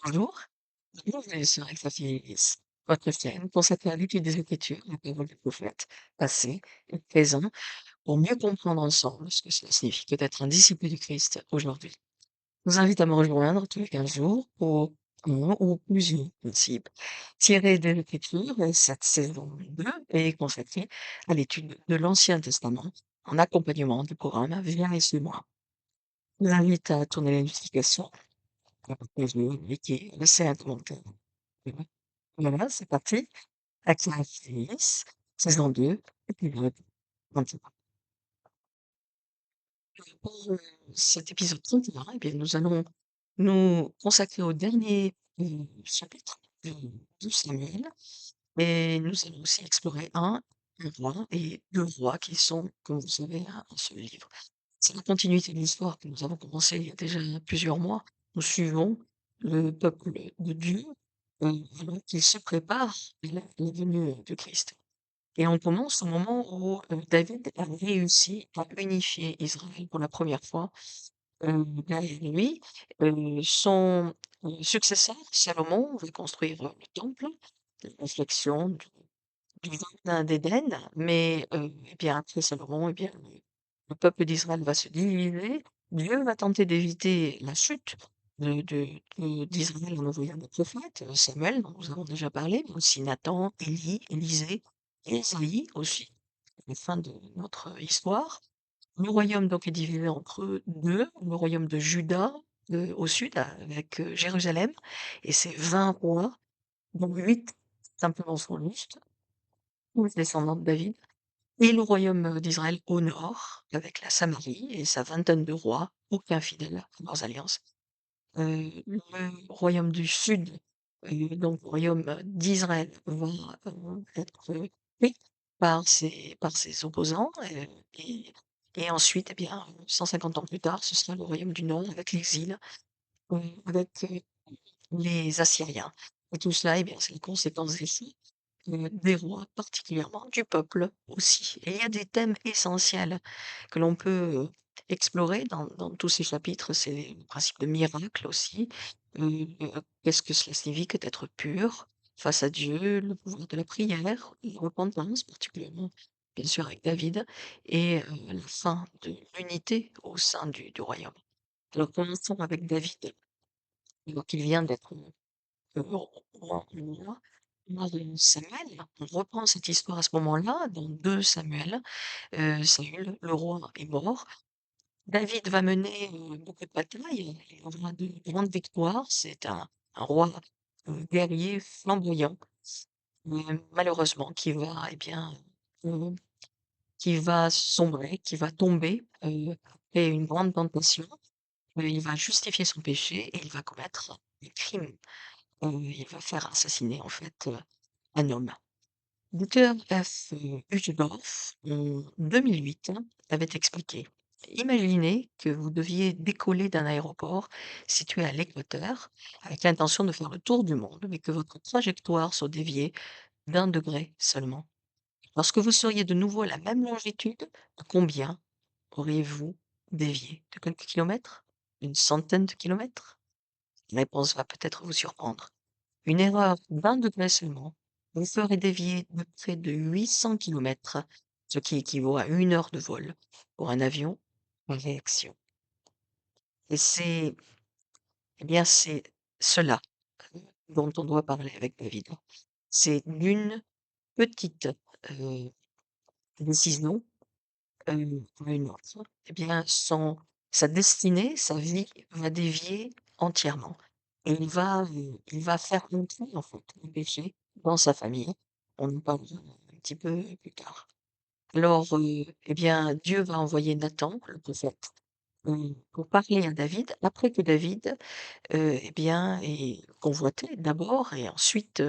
Bonjour, bienvenue sur Exafis, votre chaîne consacrée à l'étude des Écritures, la parole des prophètes, passé et présent, pour mieux comprendre ensemble ce que cela signifie que d'être un disciple du Christ aujourd'hui. Je vous invite à me rejoindre tous les 15 jours pour un ou plusieurs principes tirés des Écritures, et cette saison 2 est consacrée à l'étude de l'Ancien Testament en accompagnement du programme Viens et suis-moi. Je vous invite à tourner les notifications, à partager, à liker, à laisser un commentaire. Voilà, c'est parti. Aquarius, saison 2, épisode 21. Pour cet épisode 31, eh bien, nous allons nous consacrer au dernier chapitre de Samuel et nous allons aussi explorer un roi et deux rois qui sont, comme vous savez, un seul livre. C'est la continuité de l'histoire que nous avons commencé il y a déjà plusieurs mois. Nous suivons le peuple de Dieu alors qu'il se prépare à la venue du Christ. Et on commence au moment où David a réussi à unifier Israël pour la première fois. Derrière lui, son successeur, Salomon, va construire le temple, la réflexion du jardin d'Éden, mais eh bien, après Salomon, eh bien, le peuple d'Israël va se diviser. Dieu va tenter d'éviter la chute d'Israël en envoyant des prophètes, Samuel, dont nous avons déjà parlé, mais aussi Nathan, Élie, Élisée, et Ésaïe aussi, à la fin de notre histoire. Le royaume donc est divisé entre deux, le royaume de Juda au sud, avec Jérusalem, et ses 20 rois, dont 8 simplement sont justes, tous descendants de David, et le royaume d'Israël au nord, avec la Samarie et sa vingtaine de rois, aucun fidèle à leurs alliances. Le royaume du sud, donc le royaume d'Israël, va être pris par ses opposants, et, et ensuite, eh bien, 150 ans plus tard, ce sera le royaume du nord avec l'exil, avec les Assyriens. Et tout cela, eh bien, c'est les conséquences des rois, particulièrement du peuple aussi. Et il y a des thèmes essentiels que l'on peut explorer dans tous ces chapitres. C'est le principe de miracle aussi. Qu'est-ce que cela signifie que d'être pur face à Dieu, le pouvoir de la prière, la repentance particulièrement, bien sûr avec David, et la fin de l'unité au sein du royaume. Alors commençons avec David, alors qu'il vient d'être roi Samuel. On reprend cette histoire à ce moment-là, dans 2 Samuel. Saül, le roi, est mort. David va mener beaucoup de batailles, il aura de grandes victoires. C'est un roi guerrier flamboyant, malheureusement, qui va, eh bien, euh, qui va sombrer, qui va tomber après une grande tentation. Il va justifier son péché et il va commettre des crimes. Il va faire assassiner, en fait, un homme. Dieter F. Uchtdorf, en 2008, avait expliqué: Imaginez que vous deviez décoller d'un aéroport situé à l'équateur avec l'intention de faire le tour du monde, mais que votre trajectoire soit déviée d'un degré seulement. Lorsque vous seriez de nouveau à la même longitude, de combien auriez-vous dévié? De quelques kilomètres? Une centaine de kilomètres? La réponse va peut-être vous surprendre. Une erreur d'un degré seulement vous ferait dévier de près de 800 kilomètres, ce qui équivaut à 1 heure de vol pour un avion en réaction. Et c'est, eh bien, c'est cela dont on doit parler avec David. C'est d'une petite décision à une autre, eh bien, sa destinée, sa vie va dévier entièrement. Et il va faire entrer, en fait, le péché dans sa famille. On en parlera un petit peu plus tard. Alors, eh bien, Dieu va envoyer Nathan, le prophète, pour parler à David, après que David, eh bien, ait convoité d'abord et ensuite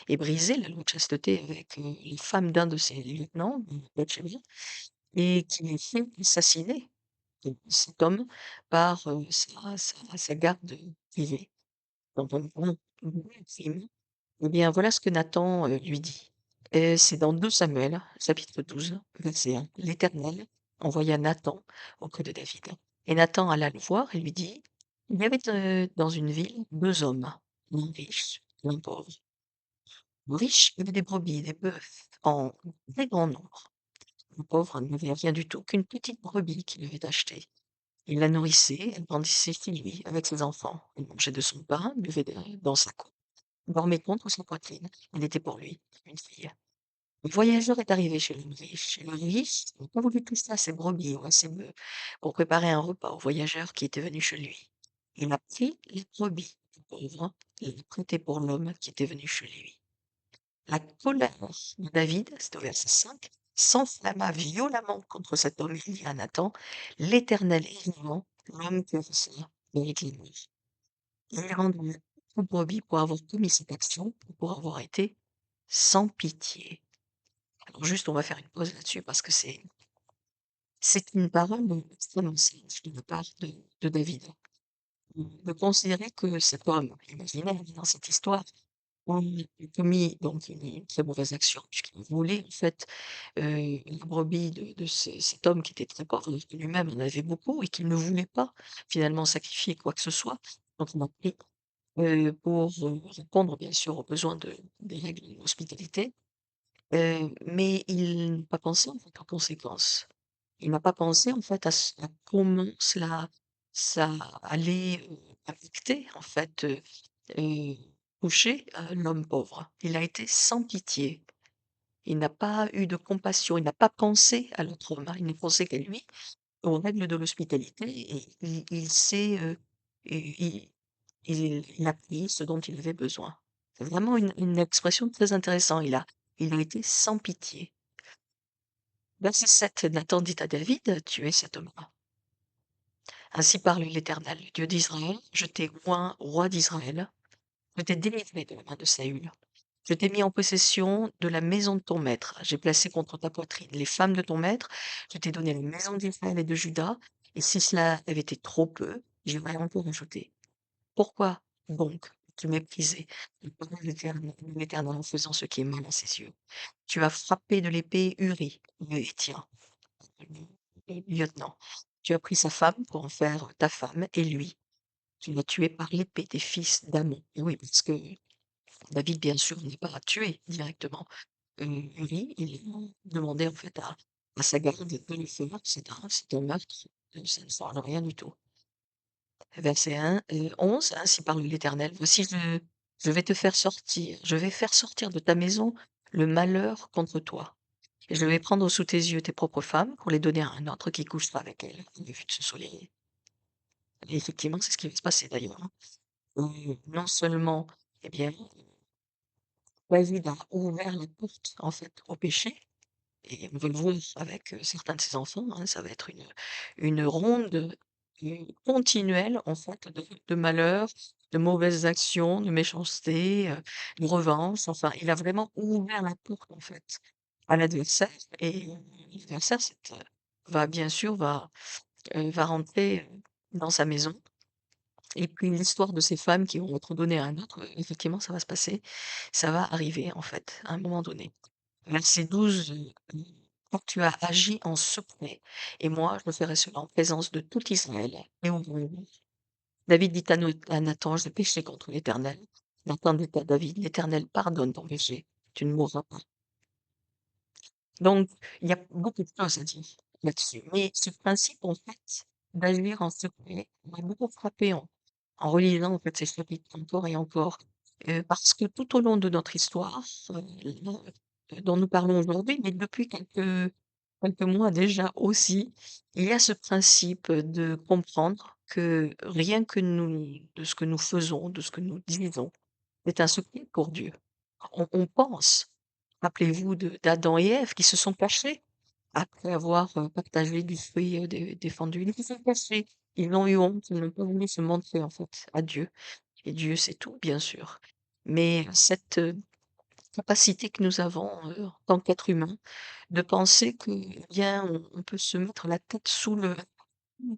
ait brisé la loi de chasteté avec les femmes d'un de ses lieutenants, Bathsheba, et qu'il ait fait assassiner cet homme par sa garde privée, dans un grand crime. Eh bien, voilà ce que Nathan lui dit. C'est dans 2 Samuel, chapitre 12, verset 1. L'Éternel envoya Nathan auprès de David. Et Nathan alla le voir et lui dit: Il y avait dans une ville 2 hommes. l'un riche, l'un pauvre. Le riche avait des brebis et des bœufs en très grand nombre. Le pauvre n'avait rien du tout qu'une petite brebis qu'il avait achetée. Il la nourrissait, elle grandissait chez lui avec ses enfants. Il mangeait de son pain, dans sa coupe, dormait contre sa poitrine. Elle était pour lui une fille. Le voyageur est arrivé chez l'homme riche, et le riche n'a pas voulu toucher à ses brebis ou à ses bœufs pour préparer un repas au voyageur qui était venu chez lui. Il a pris les brebis du pauvre et les a prêtées pour l'homme qui était venu chez lui. La colère de David, c'est au verset 5, s'enflamma violemment contre cet homme. Il dit à Nathan, l'Éternel est vivant, l'homme qui a fait cela mérite la mort. Il rendit aux brebis pour avoir commis cette action, pour avoir été sans pitié. Alors juste, on va faire une pause là-dessus parce que c'est une parole extrêmement sage de la part de David. De considérer que cet homme imaginaire dans cette histoire a commis donc une très mauvaise action, puisqu'il voulait en fait la brebis de cet homme qui était très pauvre, alors que lui-même en avait beaucoup et qu'il ne voulait pas finalement sacrifier quoi que ce soit. Donc il a pris pour répondre bien sûr aux besoins des règles de l'hospitalité. Mais il n'a pas pensé en fait aux conséquences. Il n'a pas pensé en fait à comment ça allait, affecter en fait, heu, toucher, l'homme pauvre. Il a été sans pitié. Il n'a pas eu de compassion, il n'a pas pensé à l'autre homme, hein, il n'a pensé qu'à lui, aux règles de l'hospitalité et il s'est, et il a pris ce dont il avait besoin. C'est vraiment une expression très intéressante. Il a été sans pitié. Verset 7, Nathan dit à David, tu es cet homme-là. Ainsi parle l'Éternel, le Dieu d'Israël, je t'ai oint roi d'Israël, je t'ai délivré de la main de Saül. Je t'ai mis en possession de la maison de ton maître. J'ai placé contre ta poitrine les femmes de ton maître. Je t'ai donné la maison d'Israël et de Juda. Et si cela avait été trop peu, j'aurais encore ajouté. Pourquoi donc tu méprisais la parole de l'Éternel en faisant ce qui est mal à ses yeux? Tu as frappé de l'épée Uri, le Héthien, le lieutenant. Tu as pris sa femme pour en faire ta femme, et lui, tu l'as tué par l'épée des fils d'Amon. Et oui, parce que David, bien sûr, n'est pas tué directement. Uri, il demandait en fait à sa garde de le faire. C'est un meurtre, ça ne sert à rien du tout. Verset 1, 11, ainsi parle l'Éternel. Voici, je vais te faire sortir, je vais faire sortir de ta maison le malheur contre toi. Et je vais prendre sous tes yeux tes propres femmes pour les donner à un autre qui couchera avec elles, à la vue de ce soleil. Et effectivement, c'est ce qui va se passer d'ailleurs, hein. Non seulement, eh bien, David a ouvert la porte, en fait, au péché, et on va le voir avec, certains de ses enfants, hein, ça va être une ronde, continuelle, en fait, de malheurs, de mauvaises actions, de méchanceté, de revanche. Enfin, il a vraiment ouvert la porte, en fait, à l'adversaire et l'adversaire, va bien sûr, va rentrer, dans sa maison et puis l'histoire de ces femmes qui vont être données à un autre, effectivement, ça va se passer. Ça va arriver, en fait, à un moment donné. Verset 12, «Quand tu as agi en secret, et moi je ferai cela en présence de tout Israël et au grand jour.» David dit à Nathan: «J'ai péché contre l'Éternel.» Nathan dit à David: «L'Éternel pardonne ton péché, tu ne mourras pas.» Donc il y a beaucoup de choses à dire là-dessus. Mais ce principe, en fait, d'agir en secret m'a beaucoup frappé en relisant, en fait, ces chapitres encore et encore. Parce que tout au long de notre histoire, là, dont nous parlons aujourd'hui, mais depuis quelques mois déjà aussi, il y a ce principe, de comprendre que rien que nous de ce que nous faisons, de ce que nous disons, est un secret pour Dieu. On pense, rappelez-vous d'Adam et Ève qui se sont cachés après avoir, partagé du fruit, défendu. Ils se sont cachés, ils ont eu honte, ils n'ont pas voulu se montrer en fait à Dieu et Dieu sait tout bien sûr. Mais cette, capacité que nous avons, en tant qu'être humain, de penser que, eh bien, on peut se mettre la tête sous le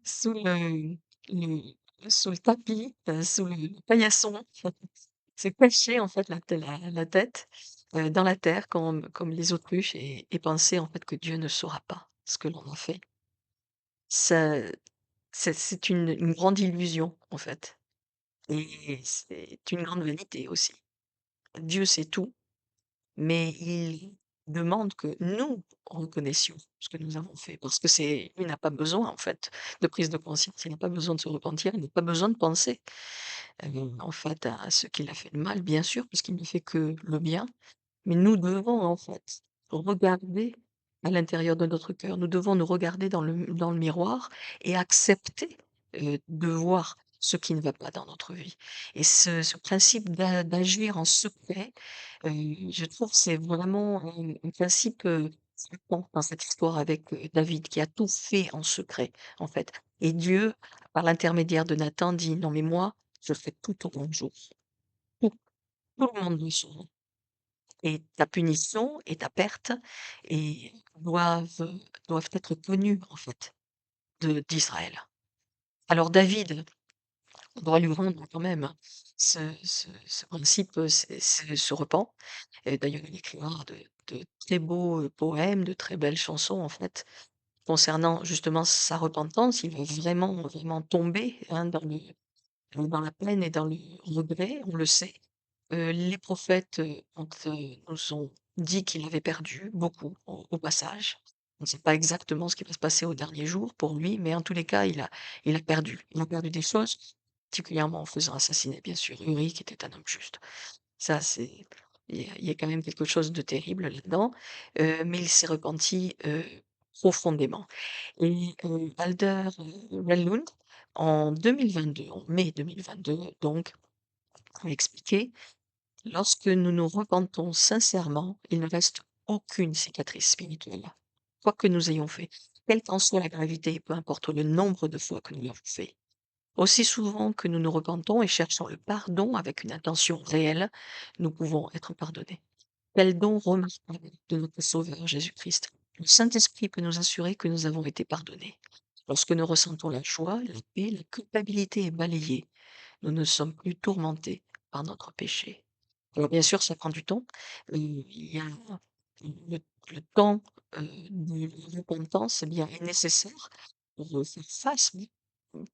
sous le tapis, sous le paillasson, se cacher en fait la tête, dans la terre comme les autruches et penser en fait que Dieu ne saura pas ce que l'on a fait. Ça c'est une grande illusion en fait. et c'est une grande vanité aussi. Dieu sait tout, mais il demande que nous reconnaissions ce que nous avons fait, parce que c'est il n'a pas besoin, en fait, de prise de conscience, il n'a pas besoin de se repentir, il n'a pas besoin de penser, en fait, à ce qu'il a fait de mal, bien sûr, puisqu'il ne fait que le bien. Mais nous devons, en fait, regarder à l'intérieur de notre cœur. Nous devons nous regarder dans le miroir et accepter, de voir ce qui ne va pas dans notre vie. Et ce principe d'agir en secret, je trouve que c'est vraiment un principe, frappant dans cette histoire avec, David qui a tout fait en secret, en fait. Et Dieu, par l'intermédiaire de Nathan, dit: «Non mais moi, je fais tout au grand jour. Tout, tout le monde le saura». Et ta punition et ta perte et doivent être connues, en fait, de d'Israël. Alors David, on doit lui rendre quand même, hein, ce principe, se repent et d'ailleurs il écrira de très beaux, poèmes, de très belles chansons, en fait, concernant justement sa repentance. Il va vraiment, vraiment tomber, hein, dans la peine et dans le regret, on le sait. Les prophètes, nous ont dit qu'il avait perdu beaucoup au passage. On ne sait pas exactement ce qui va se passer aux derniers jours pour lui, mais en tous les cas, il a perdu. Il a perdu des choses, particulièrement en faisant assassiner, bien sûr, Uri, qui était un homme juste. Ça, c'est il y a quand même quelque chose de terrible là-dedans, mais il s'est repenti, profondément. Et Alder, Redlund, en 2022, en mai 2022 donc, a expliqué: «Lorsque nous nous repentons sincèrement, il ne reste aucune cicatrice spirituelle, quoi que nous ayons fait, quelle qu'en soit la gravité et peu importe le nombre de fois que nous l'avons fait. Aussi souvent que nous nous repentons et cherchons le pardon avec une intention réelle, nous pouvons être pardonnés». Quel don remarquable de notre Sauveur Jésus-Christ. Le Saint-Esprit peut nous assurer que nous avons été pardonnés. Lorsque nous ressentons la joie, la paix, la culpabilité est balayée. Nous ne sommes plus tourmentés par notre péché. Alors bien sûr, ça prend du temps. Il y a le, le temps de la repentance, eh bien, est nécessaire pour faire face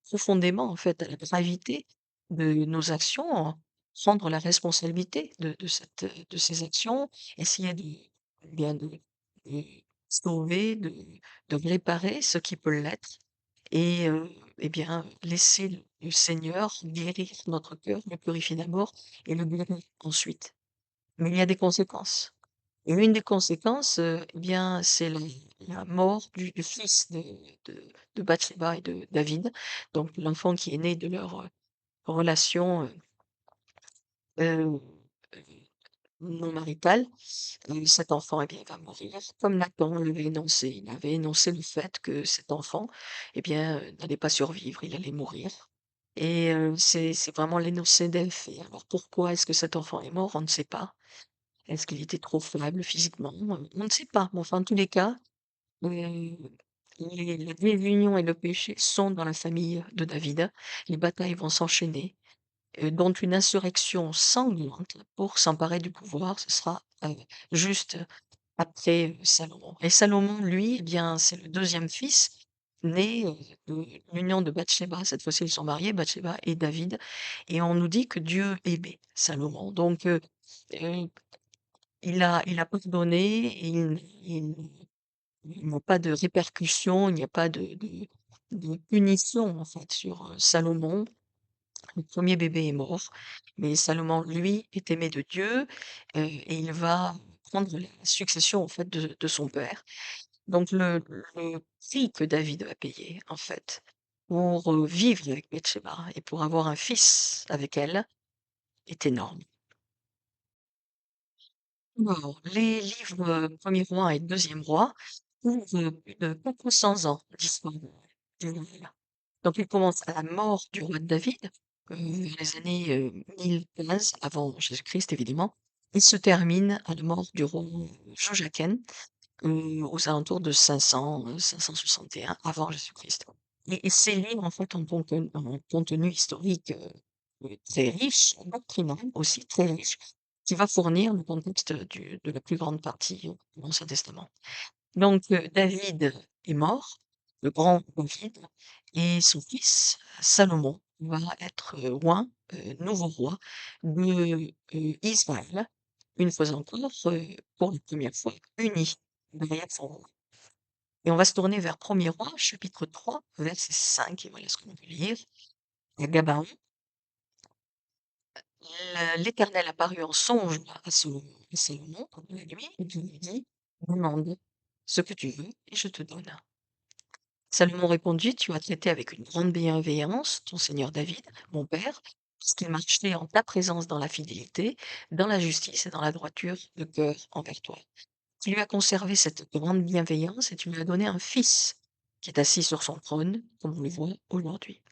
profondément en fait à la gravité de nos actions, prendre la responsabilité de ces actions, essayer bien de sauver, de réparer ce qui peut l'être et eh bien, laisser le Seigneur guérir notre cœur, le purifier d'abord et le guérir ensuite. Mais il y a des conséquences et une des conséquences, eh bien, c'est la mort du fils de Bathsheba et de David, donc l'enfant qui est né de leur, relation, heu, non maritale. Cet enfant, eh bien, il va mourir comme Nathan l'avait énoncé. Il avait énoncé le fait que cet enfant, eh bien, n'allait pas survivre, il allait mourir et c'est vraiment l'énoncé des faits. Alors pourquoi est-ce que cet enfant est mort? On ne sait pas. Est-ce qu'il était trop faible physiquement? On ne sait pas, mais enfin, en tous les cas, heu, la désunion et le péché sont dans la famille de David. Les batailles vont s'enchaîner, dont une insurrection sanglante pour s'emparer du pouvoir. Ce sera, juste après, Salomon et Salomon, lui, eh bien, c'est le deuxième fils né, de l'union de Bathsheba. Cette fois-ci, ils sont mariés, Bathsheba et David et on nous dit que Dieu aimait Salomon. Donc heu, il a pardonné et il n'y a pas de répercussions, il n'y a pas de punition, en fait, sur, Salomon. Le premier bébé est mort, mais Salomon, lui, est aimé de Dieu, et il va prendre la succession, en fait, de son père. Donc le prix que David va payer, en fait, pour, vivre avec Bathsheba et pour avoir un fils avec elle est énorme. Alors, les livres, 1er roi et 2e roi couvrent, plus de 400 ans d'histoire d'Israël. Donc il commence à la mort du roi David, vers les années, 1015 avant Jésus-Christ évidemment, et se termine à la mort du roi Joachim, aux alentours de 500, 561 avant Jésus-Christ. Et ces livres en fait ont donc un contenu historique, très riche, doctrinal aussi très riche, qui va fournir le contexte de la plus grande partie, de l'Ancien Testament. Donc David est mort, le grand David et son fils Salomon va être, oint, nouveau roi de, Israël, une fois encore, pour la première fois, uni derrière son roi. Et on va se tourner vers 1er Roi, chapitre 3, verset 5, et voilà ce qu'on peut lire. À Gabaon, l'Éternel apparut en songe à Salomon pendant la nuit, et Dieu lui dit: «Demande ce que tu veux, et je te donne.» Salomon répondit: «Tu as traité avec une grande bienveillance ton seigneur David, mon père, parce qu'il marchait en ta présence dans la fidélité, dans la justice et dans la droiture de cœur envers toi. Tu lui as conservé cette grande bienveillance et tu lui as donné un fils qui est assis sur son trône, comme on le voit aujourd'hui.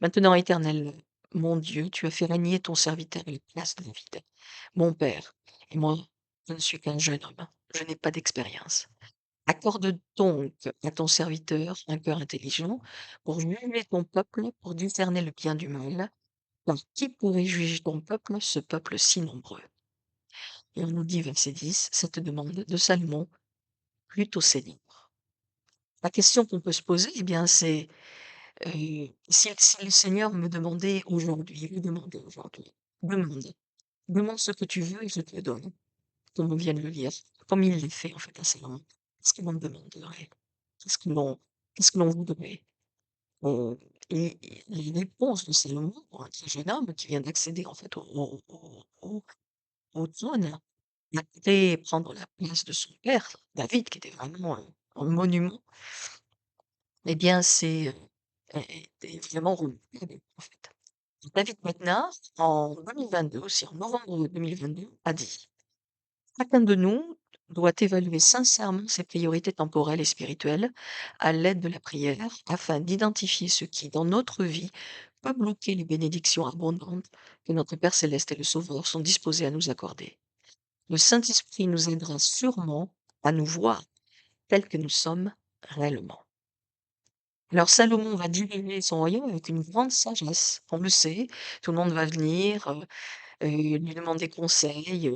Maintenant, Éternel, mon Dieu, tu as fait régner ton serviteur à la place de David, mon père, et moi, je ne suis qu'un jeune homme, je n'ai pas d'expérience. Accorde donc à ton serviteur un cœur intelligent pour juger ton peuple, pour discerner le bien du mal, car qui pourrait juger ton peuple, ce peuple si nombreux?» Et on nous dit, verset 10, cette demande de Salomon plutôt Seigneur. La question qu'on peut se poser, eh bien, c'est si le Seigneur me demandait aujourd'hui, lui demandait aujourd'hui, demande, demande ce que tu veux et je te le donne, comme on vient de le lire, comme il l'a fait en fait à Salomon. Qu'est-ce que l'on me demanderait? Qu'est-ce que l'on, qu'est-ce que l'on voudrait? Euh, et les réponses de Salomon, pour un très jeune homme qui vient d'accéder en fait au trône, a été prendre la place de son père, David, qui était vraiment un monument, eh bien, est vraiment remarquable, en fait. David maintenant, en 2022, aussi en novembre 2022, a dit: «Chacun de nous doit évaluer sincèrement ses priorités temporelles et spirituelles à l'aide de la prière, afin d'identifier ce qui, dans notre vie, peut bloquer les bénédictions abondantes que notre Père céleste et le Sauveur sont disposés à nous accorder. Le Saint-Esprit nous aidera sûrement à nous voir tels que nous sommes réellement.» Alors Salomon va diriger son royaume avec une grande sagesse. On le sait, tout le monde va venir, lui demander conseil,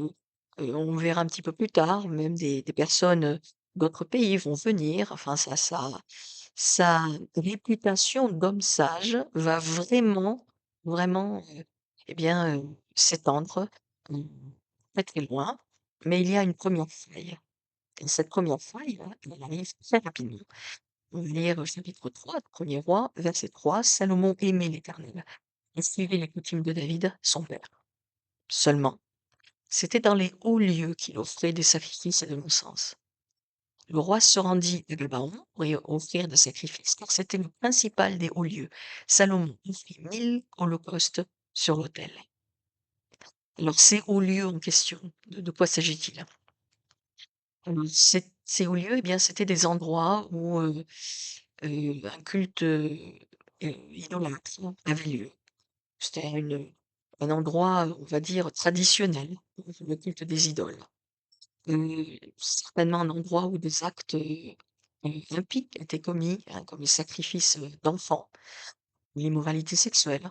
on verra un petit peu plus tard, même des personnes, d'autres pays vont venir. Enfin sa réputation d'homme sage va vraiment, vraiment, eh bien, s'étendre, mmh, très, très loin. Mais il y a une première faille et cette première faille là, elle arrive très rapidement. On va lire au chapitre 3 de 1er Roi, verset 3. Salomon aimait l'Éternel et suivait les coutumes de David, son père. Seulement, c'était dans les hauts lieux qu'il offrait des sacrifices et de l'encens. Le roi se rendit à Gabaon pour y offrir des sacrifices, car c'était le principal des hauts lieux. Salomon offrit 1000 holocaustes sur l'autel. Alors, ces hauts lieux en question, de quoi s'agit-il? Ces hauts lieux, eh bien, c'était des endroits où un culte idolâtre avait lieu. C'était un endroit, on va dire, traditionnel, le culte des idoles. Certainement un endroit où des actes impies étaient commis, hein, comme les sacrifices d'enfants, l'immoralité sexuelle.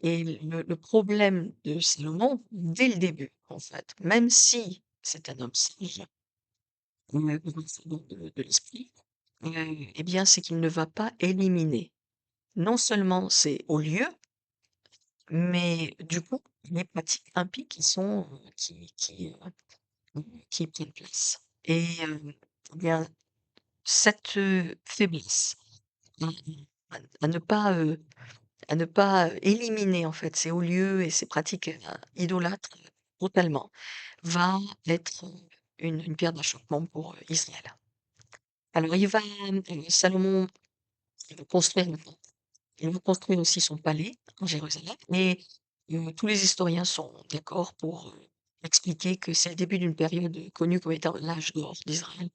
Et le problème de Salomon, dès le début, en fait, même si c'est un homme sage, de l'esprit, eh bien, c'est qu'il ne va pas éliminer non seulement ces hauts lieux, mais du coup, les pratiques impies qui prennent place. Et eh bien, cette faiblesse à, à ne pas, éliminer en fait ces hauts lieux et ces pratiques idolâtres totalement, va être une pierre d'achoppement pour Israël. Alors, Salomon, il va construire le temple. Il va construire aussi son palais en Jérusalem. Et tous les historiens sont d'accord pour expliquer que c'est le début d'une période connue comme étant l'âge d'or d'Israël.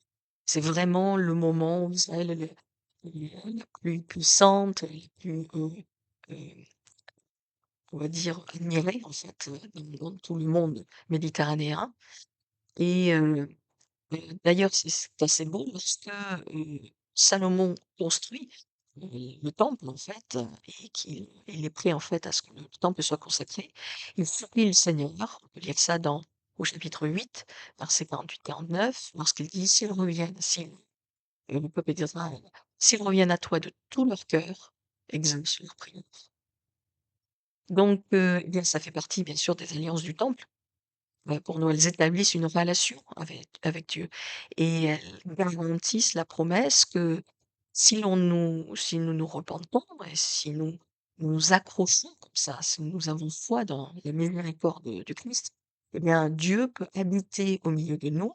C'est vraiment le moment où Israël est la plus puissante, la plus, euh, on va dire, admirée en fait dans tout le monde méditerranéen. Et d'ailleurs, c'est assez beau lorsque Salomon construit le temple, en fait, et qu'il il est prêt, en fait, à ce que le temple soit consacré. Il supplie le Seigneur, on peut lire ça au chapitre 8, versets 48-49, lorsqu'il dit: «S'ils reviennent, si le peuple d'Israël, s'ils reviennent à toi de tout leur cœur, exauce leur prière.» Donc eh bien, ça fait partie bien sûr des alliances du temple. Pour nous, elles établissent une relation avec Dieu et elles garantissent la promesse que si nous nous repentons et si nous nous accrochons comme ça, si nous avons foi dans la miséricorde du Christ, eh bien Dieu peut habiter au milieu de nous,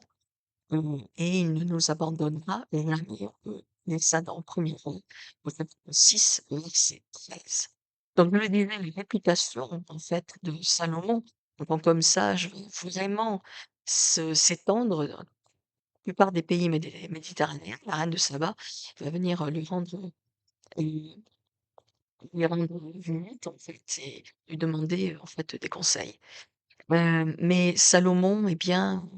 et il ne nous abandonnera jamais. On peut lire ça dans 1er Roi, au chapitre 6, verset 13. Donc je le disais, la réputation en fait de Salomon en tant qu'homme sage va vraiment s'étendre dans la plupart des pays méditerranéens. La reine de Saba va venir heu, lui rendre visite en fait et lui demander, en fait, des conseils. Mais Salomon, eh bien,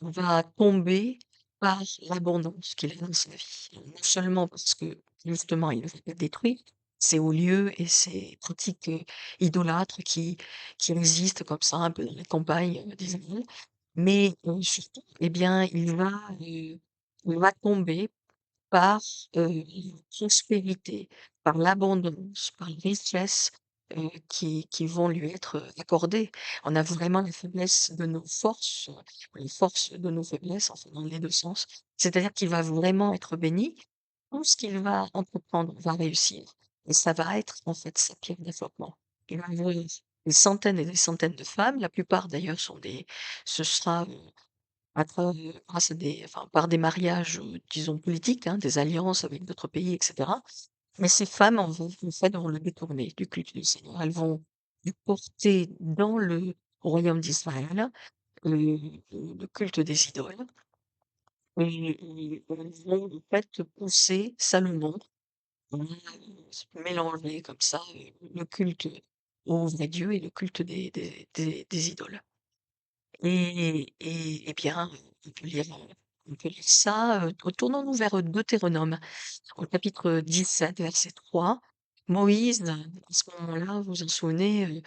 va tomber par l'abondance qu'il a dans sa vie. Non seulement parce que justement il ne veut pas détruire ces hauts lieux et ces pratiques, idolâtres qui résistent comme ça un peu dans les campagnes, d'Israël, mais surtout, eh bien, il va tomber par, la prospérité, par l'abondance, par les richesses, qui vont lui être, accordées. On a vraiment la faiblesse de nos forces, les forces de nos faiblesses, enfin dans les 2 sens. C'est-à-dire qu'il va vraiment être béni. Tout ce qu'il va entreprendre va réussir et ça va être en fait sa pierre d'achoppement. Il va avoir des centaines et des centaines de femmes, la plupart d'ailleurs sont des ce sera, grâce à des enfin, par des mariages, disons politiques, hein, des alliances avec d'autres pays et cetera. Mais ces femmes en fait, vont le détourner du culte du Seigneur. Elles vont le porter dans le royaume d'Israël, heu, le culte des idoles et elles vont en fait pousser Salomon à se mélanger comme ça, le culte au vrai Dieu et le culte des idoles. Et bien, on peut lire, on peut lire ça, tournons-nous vers, Deutéronome, au chapitre 17, verset 3. Moïse, à ce moment-là, vous vous en souvenez,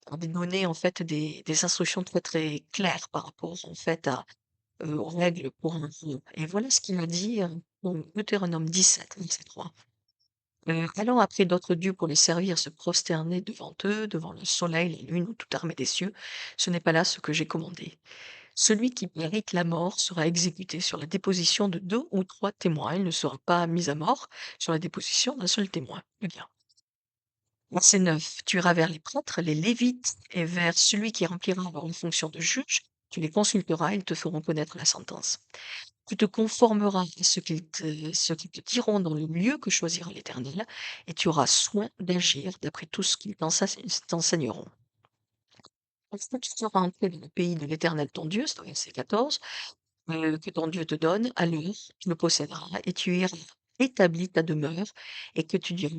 avait donné en fait des instructions très, très claires par rapport en fait aux règles pour un roi. Et voilà ce qu'il a dit, dans Deutéronome 17, verset 3. Allant après d'autres dieux pour les servir, se prosterner devant eux, devant le soleil, la lune ou toute armée des cieux, ce n'est pas là ce que j'ai commandé. Celui qui mérite la mort sera exécuté sur la déposition de 2 ou 3 témoins. Il ne sera pas mis à mort sur la déposition d'un seul témoin. Eh bien. Verset 9. Tu iras vers les prêtres, les lévites, et vers celui qui remplira alors une fonction de juge. Tu les consulteras, ils te feront connaître la sentence. Tu te conformeras à ce qu'ils te diront dans le lieu que choisira l'Éternel, et tu auras soin d'agir d'après tout ce qu'ils t'enseigneront. Lorsque tu seras entré dans le pays de l'Éternel ton Dieu, c'est au verset 14, que ton Dieu te donne, alors tu le posséderas et tu iras établir ta demeure et que tu diras,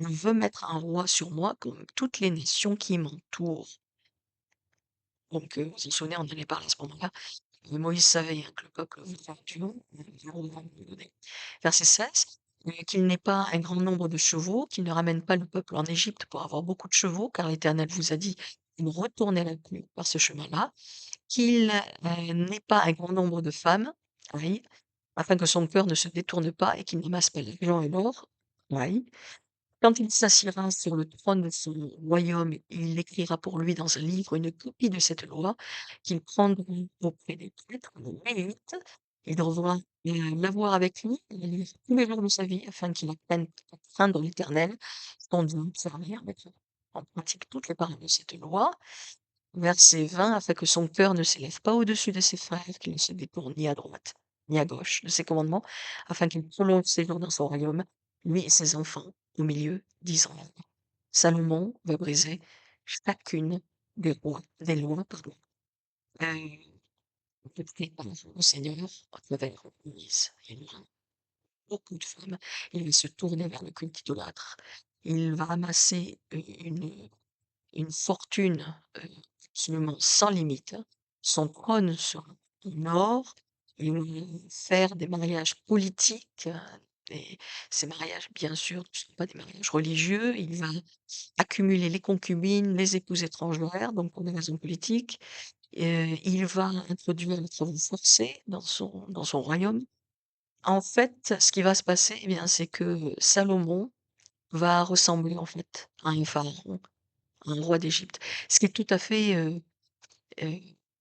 je veux mettre un roi sur moi comme toutes les nations qui m'entourent. Donc, vous vous souvenez, on en avait parlé à ce moment-là. Moïse savait hein, que le peuple voudrait Dieu, un roi lui donner. Verset 16, qu'il n'ait pas un grand nombre de chevaux, qu'il ne ramène pas le peuple en Égypte pour avoir beaucoup de chevaux, car l'Éternel vous a dit, ne retournez plus par ce chemin-là, qu'il n'ait pas un grand nombre de femmes, oui, afin que son cœur ne se détourne pas et qu'il n'amasse pas l'argent et l'or, oui. Quand il s'assiera sur le trône de son royaume, il écrira pour lui dans un livre une copie de cette loi qu'il prendra auprès des prêtres, des Lévites. Il devra l'avoir avec lui et la lire tous les jours de sa vie afin qu'il apprenne à craindre l'Éternel, son Dieu, observer, mettre en pratique toutes les paroles de cette loi. Verset 20, afin que son cœur ne s'élève pas au-dessus de ses frères, qu'il ne se détourne ni à droite ni à gauche de ses commandements, afin qu'il prolonge ses jours dans son royaume, lui et ses enfants, au milieu d'10 ans. Salomon va briser chacune des lois, pardon, euh, dictées par le Seigneur à travers Moïse. Il aura beaucoup de femmes. Il va se tourner vers le culte idolâtre. Il va amasser une fortune, absolument sans limite. Son trône sera en or. Il va faire des mariages politiques, et ces mariages, bien sûr, ne sont pas des mariages religieux. Il va accumuler les concubines, les épouses étrangères, donc pour des raisons politiques. Il va introduire les travaux forcés dans son royaume. En fait, ce qui va se passer, eh bien, c'est que Salomon va ressembler, en fait, à un pharaon. un roi d'Égypte. Ce qui est tout à fait, heu,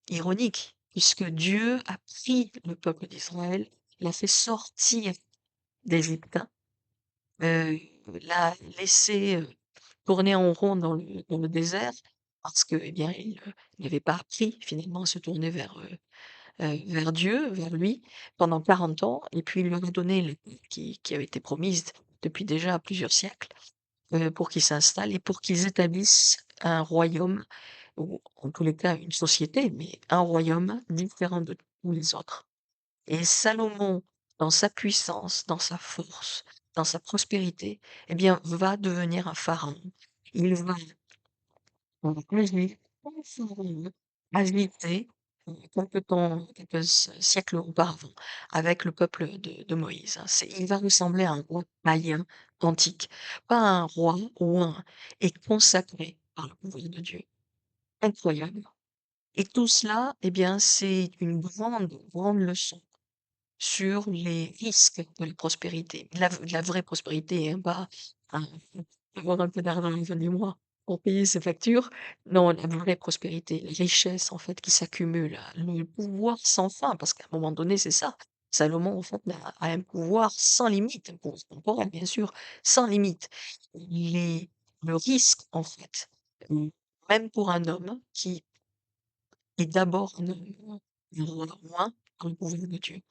ironique, puisque Dieu a pris le peuple d'Israël, l'a fait sortir d'Égypte, heu, l'a laissé, tourner en rond dans le désert parce que, eh bien, il n'avait pas appris finalement à se tourner vers Dieu, vers lui pendant 40 ans et puis il leur a donné la terre qui avait été promise depuis déjà plusieurs siècles, pour qu'ils s'installent et pour qu'ils établissent un royaume ou en tous les cas une société, mais un royaume différent de tous les autres. Et Salomon, dans sa puissance, dans sa force, dans sa prospérité, eh bien, va devenir un pharaon. Il va agir comme Pharaon agissait, quelque temps, siècles auparavant, avec le peuple de Moïse, hein. Il va ressembler à un roi païen antique, pas un roi oint et consacré par le pouvoir de Dieu. Incroyable. Et tout cela, eh bien, c'est une grande, grande leçon sur les risques de la prospérité, de la vraie prospérité, hein, pas, hein, avoir un peu d'argent à la fin du mois pour payer ses factures. Non, la vraie prospérité, la richesse en fait qui s'accumule, le pouvoir sans fin, parce qu'à un moment donné, c'est ça. Salomon, en fait, a un pouvoir sans limite, un pouvoir temporel, bien sûr, sans limite. Les Le risque, en fait, mmh, même pour un homme qui est d'abord un homme, un roi roi dans le pouvoir de Dieu.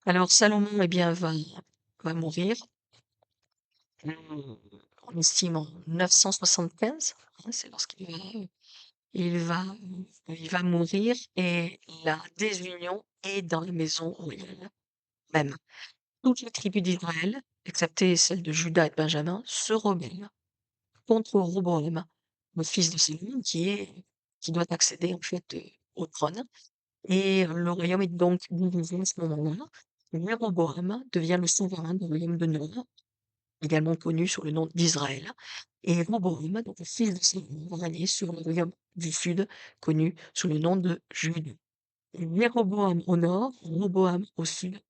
Alors Salomon, eh bien, va mourir, on estime en 975, hein, c'est lorsqu'il il va mourir et la désunion est dans la maison royale même. Toutes les tribus d'Israël, excepté celles de Juda et de Benjamin, se rebellent contre Roboam, le fils de Salomon qui doit accéder en fait, au trône et le royaume est donc divisé à ce moment-là. Jéroboam devient le souverain du royaume de Nord, également connu sous le nom d'Israël, et Roboam, donc le fils de Salomon, va régner sur le royaume du Sud, connu sous le nom de Juda. Et Jéroboam au nord, Roboam au sud,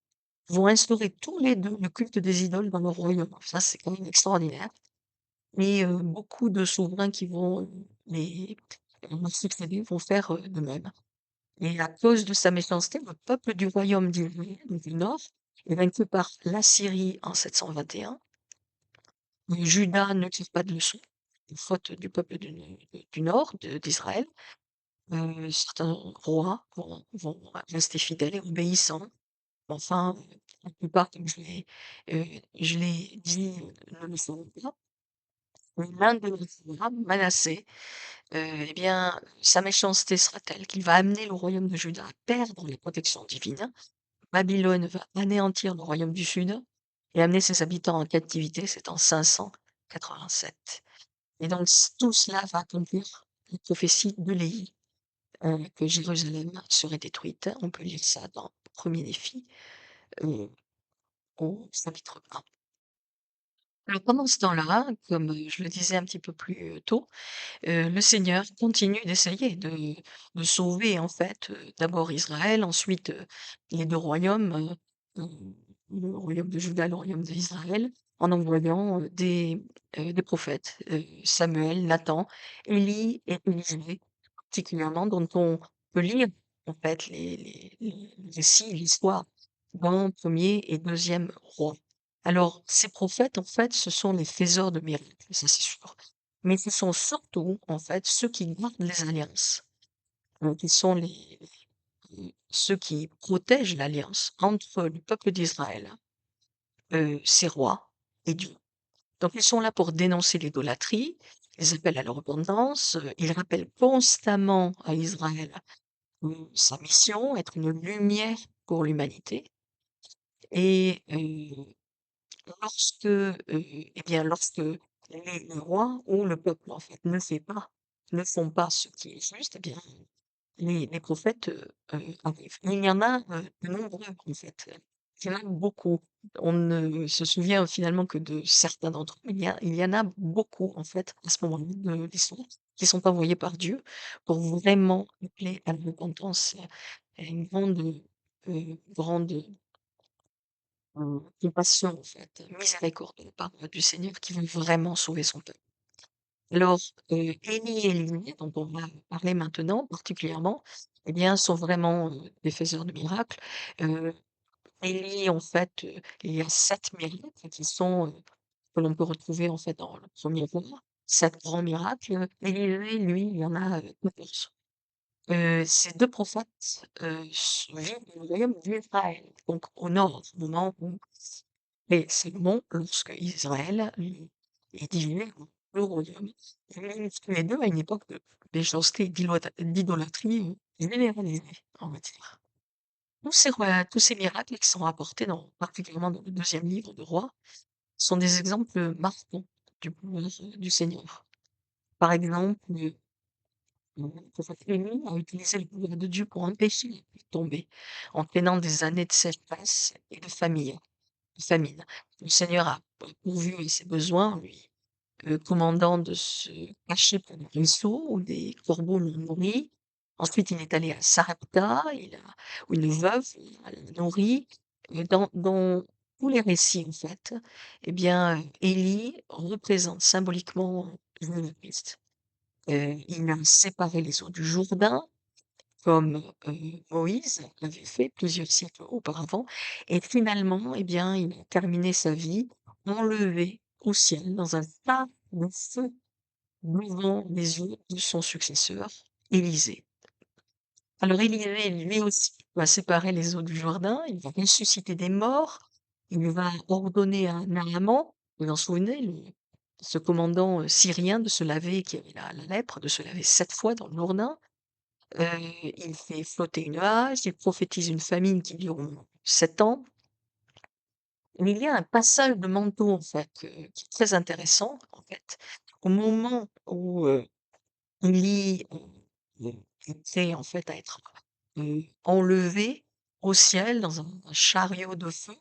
vont instaurer tous les deux le culte des idoles dans leur royaume. Ça, c'est quand même extraordinaire. Et beaucoup de souverains qui vont leur succéder vont faire de même. Et à cause de sa méchanceté, le peuple du royaume d'Israël, donc du nord, est vaincu par l'Assyrie en 721. Juda ne tire pas de leçon, faute du peuple du nord d'Israël. Certains rois vont rester fidèles et obéissants. Enfin, la plupart, comme je l'ai dit, ne le sont pas. Mais l'un de leurs rois, Manassé, eh bien, sa méchanceté sera telle qu'il va amener le royaume de Juda à perdre la protection divine. Babylone va anéantir le royaume du Sud et amener ses habitants en captivité, c'est en 587. Et donc tout cela va accomplir la prophétie de l'Élie, que Jérusalem serait détruite. On peut lire ça dans Premier Néfi, au chapitre 1. Alors pendant ce temps-là, comme, je le disais un petit peu plus, tôt, le Seigneur continue d'essayer de sauver en fait, d'abord Israël, ensuite, les 2 royaumes, le royaume de Juda, le royaume d'Israël, en envoyant, des prophètes, Samuel, Nathan, Élie et Élisée particulièrement, dont on peut lire en fait les récits, l'histoire dans 1er et 2e roi. Alors ces prophètes en fait, ce sont les faiseurs de miracles, ça c'est sûr. Mais ce sont surtout, en fait, ceux qui gardent les alliances, qui sont ceux qui protègent l'alliance entre le peuple d'Israël, ses rois et Dieu. Donc ils sont là pour dénoncer l'idolâtrie, ils appellent à la repentance, ils rappellent constamment à Israël, sa mission, être une lumière pour l'humanité et lorsque les rois ou le peuple, en fait, ne font pas ce qui est juste, eh bien, les prophètes, arrivent. Mais il y en a, de nombreux, en fait, il y en a beaucoup. On ne se souvient finalement que de certains d'entre eux, mais il y en a beaucoup, en fait, à ce moment-là de l'histoire, qui sont envoyés par Dieu pour vraiment appeler à la repentance et à une grande compassion en fait, miséricorde de la part du Seigneur qui veut vraiment sauver son peuple. Alors, Élie et Élisée, dont on va parler maintenant particulièrement, eh bien, sont vraiment, des faiseurs de miracles. Heu, Élie, en fait, il y a 7 miracles qui sont, que l'on peut retrouver, en fait, dans le premier roi, 7 grands miracles. Élisée, lui, il y en a, 14. Ces 2 prophètes, vivent dans le royaume d'Israël, donc au nord, au moment où et Salomon, lorsque Israël est divisé en 2 royaumes, il les tous les 2 à une époque de méchanceté et d'idolâtrie, généralisée, on va dire. Tous ces miracles qui sont rapportés dans particulièrement dans le 2e livre de Rois, sont des exemples marquants du pouvoir, du Seigneur. Par exemple, le prophète Élie a utilisé le pouvoir de Dieu pour empêcher la pluie de tomber, entraînant des années de sécheresse et de famine. Le Seigneur a pourvu à ses besoins en lui commandant de se cacher près des ruisseaux où des corbeaux l'ont nourri. Ensuite, il est allé à Sarepta, où une veuve l'a nourri. Et dans tous les récits, en fait, eh bien, Élie représente symboliquement Jésus-Christ. Il a séparé les eaux du Jourdain, comme Moïse l'avait fait plusieurs siècles auparavant. Et finalement, eh bien, il a terminé sa vie enlevé au ciel dans un tas de feu devant les yeux de son successeur, Élisée. Alors Élisée, lui aussi, va séparer les eaux du Jourdain, il va ressusciter des morts, il va ordonner à Naaman, vous vous en souvenez, ce commandant syrien de se laver, qui avait la lèpre, de se laver 7 fois dans le Jourdain. Il fait flotter une hache, il prophétise une famine qui dure 7 ans. Mais il y a un passage de manteau, en fait, qui est très intéressant, en fait. Au moment où Élie est prêt, en fait, à être enlevé au ciel dans un chariot de feu,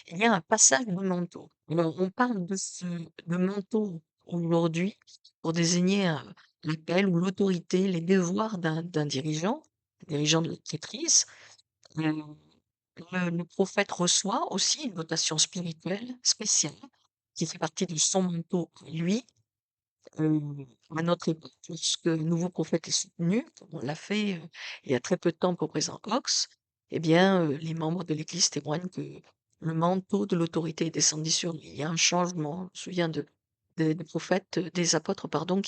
il y a un passage de manteau. Alors, on parle de manteau aujourd'hui pour désigner l'appel ou l'autorité, les devoirs d'un dirigeant de l'entreprise. Euh, le prophète reçoit aussi une dotation spirituelle spéciale qui fait partie de son manteau à lui. À notre époque, lorsque le nouveau prophète est soutenu, comme on l'a fait il y a très peu de temps pour le président Cox, eh bien, les membres de l'Église témoignent que le manteau de l'autorité est descendu sur lui. Il y a un changement. Je me souviens des prophètes, des apôtres, pardon,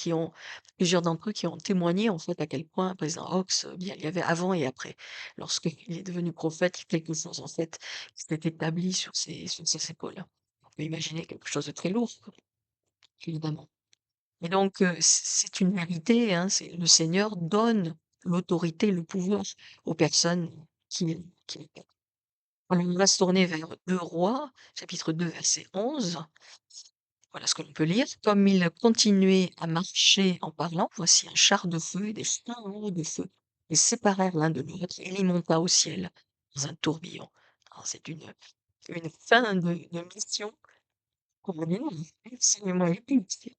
plusieurs d'entre eux qui ont témoigné en fait à quel point le président Cox, bien, il y avait avant et après. Lorsqu'il est devenu prophète, quelque chose en fait qui s'est établi sur ses épaules. On peut imaginer quelque chose de très lourd, évidemment. Et donc, c'est une vérité, hein, c'est le Seigneur donne l'autorité, le pouvoir aux personnes qui le portent. Alors on va se tourner vers 2 Rois, chapitre 2, verset 11. Voilà ce que l'on peut lire. Comme il continuait à marcher en parlant, voici un char de feu et des fourneaux de feu les séparèrent l'un de l'autre et il monta au ciel dans un tourbillon. Alors c'est une fin de mission. Combien absolument épique.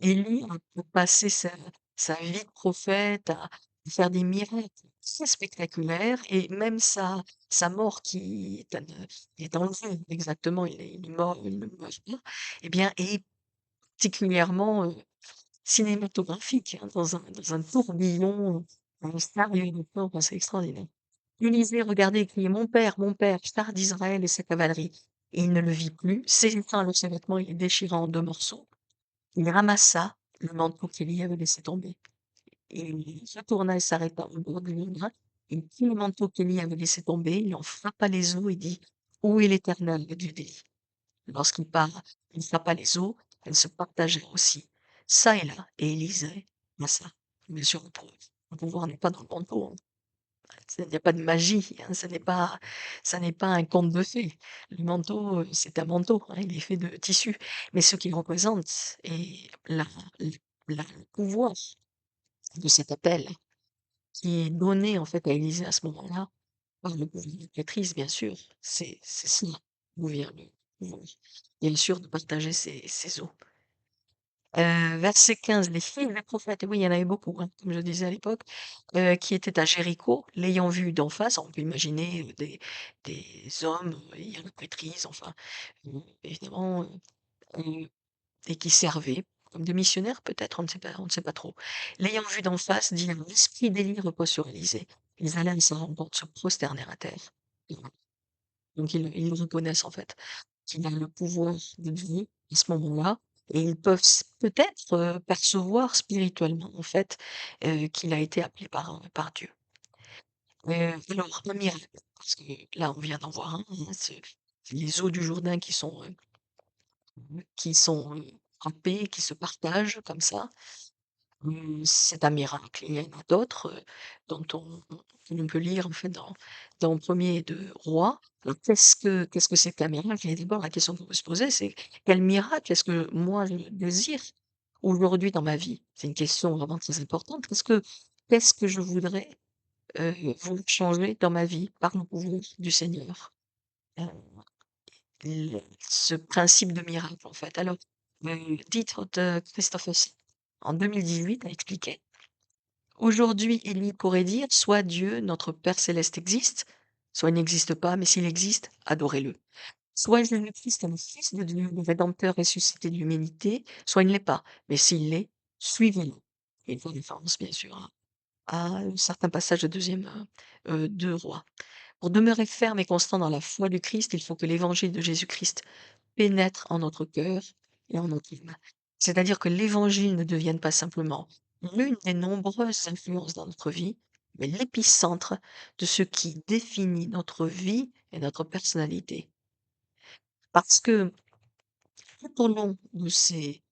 Élie a passé sa vie de prophète à faire des miracles très spectaculaires et même sa mort qui est enlevée exactement, il est mort, il ne meurt pas, eh bien, est particulièrement, cinématographique, hein, dans un tourbillon, un chariot de feu, enfin, c'est extraordinaire. Élisée regardait et criait: mon père, char d'Israël et sa cavalerie. Et il ne le vit plus. Saisissant alors ses vêtements, il les déchira en 2 morceaux. Il ramassa le manteau qu'Élie avait laissé tomber. Et il se tourna et s'arrêta au bord du Jourdain. Il prit le manteau qu'Élie avait laissé tomber, il en frappa les eaux et dit: Où est l'Éternel, le Dieu d'Élie? Lorsqu'il part, il frappa les eaux, elles se partagèrent aussi, ça et là, et Élisée massa. Bien sûr, le pouvoir n'est pas dans le manteau, hein. Il n'y a pas de magie, hein, ça n'est pas un conte de fées. Le manteau, c'est un manteau, hein, il est fait de tissu. Mais ce qu'il représente est le pouvoir de cet appel qui est donné en fait à Élisée à ce moment-là, par le pouvoir de Patrice, bien sûr. C'est cela d'où vient le pouvoir. Bien sûr, de partager ses eaux. Verset 15, les filles des prophètes, oui, il y en avait beaucoup, hein, comme je disais à l'époque, qui étaient à Jéricho, l'ayant vu d'en face, on peut imaginer des hommes, il y a la prêtrise, enfin, évidemment, et qui servaient. comme des missionnaires peut-être, on ne sait pas trop. L'ayant vu d'en face, dit: «L'esprit d'Élie repose sur Élisée». Ils allèrent à sa rencontre, se prosternèrent à terre. Et voilà. Donc ils le reconnaissent en fait, qu'il a le pouvoir de Dieu à ce moment-là et ils peuvent peut-être, percevoir spirituellement en fait, qu'il a été appelé par Dieu. Alors un miracle, parce que là on vient d'en voir un, hein, c'est les eaux du Jourdain qui sont, râpées, qui se partagent comme ça. C'est un miracle. Il y en a d'autres, dont que l'on peut lire en fait dans 1er de Rois. Alors qu'est-ce que c'est qu'un miracle? Et d'abord la question qu'on peut se poser, c'est: «Quel miracle est-ce que moi je désire aujourd'hui dans ma vie?» C'est une question vraiment très importante. Qu'est-ce que je voudrais, vouloir changer dans ma vie par le pouvoir du Seigneur? Heu, ce principe de miracle en fait. Alors, titre de Christophe C. en 2018 a expliqué: «Aujourd'hui, Élie pourrait dire: "Soit Dieu, notre Père céleste existe, soit il n'existe pas, mais s'il existe, adorez-le. Soit Jésus-Christ est le Fils de Dieu, le Rédempteur ressuscité de l'humanité, soit il ne l'est pas, mais s'il l'est, suivez-le." Et il fait référence bien sûr à certains passages de 2e, de Rois. Pour demeurer ferme et constant dans la foi du Christ, il faut que l'évangile de Jésus-Christ pénètre en notre cœur et en notre âme. C'est-à-dire que l'évangile ne devienne pas simplement l'une des nombreuses influences dans notre vie, mais l'épicentre de ce qui définit notre vie et notre personnalité. Parce que tout au long de ces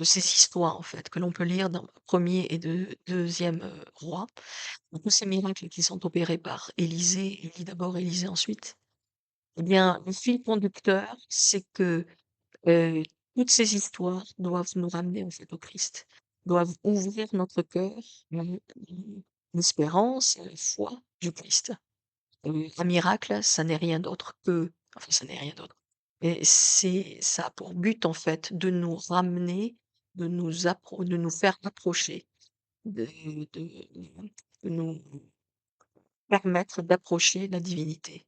histoires, en fait, que l'on peut lire dans 1er et 2e roi, dans tous ces miracles qui sont opérés par Élisée, Élie d'abord, Élisée ensuite, eh bien, le fil conducteur, c'est que Heu, toutes ces histoires doivent nous ramener en fait au Christ, doivent ouvrir notre cœur à l'espérance et à la foi du Christ. Un miracle, ça n'est rien d'autre que enfin ça n'est rien d'autre, mais ça a pour but en fait de nous ramener, de nous faire approcher, de de de nous permettre d'approcher la divinité.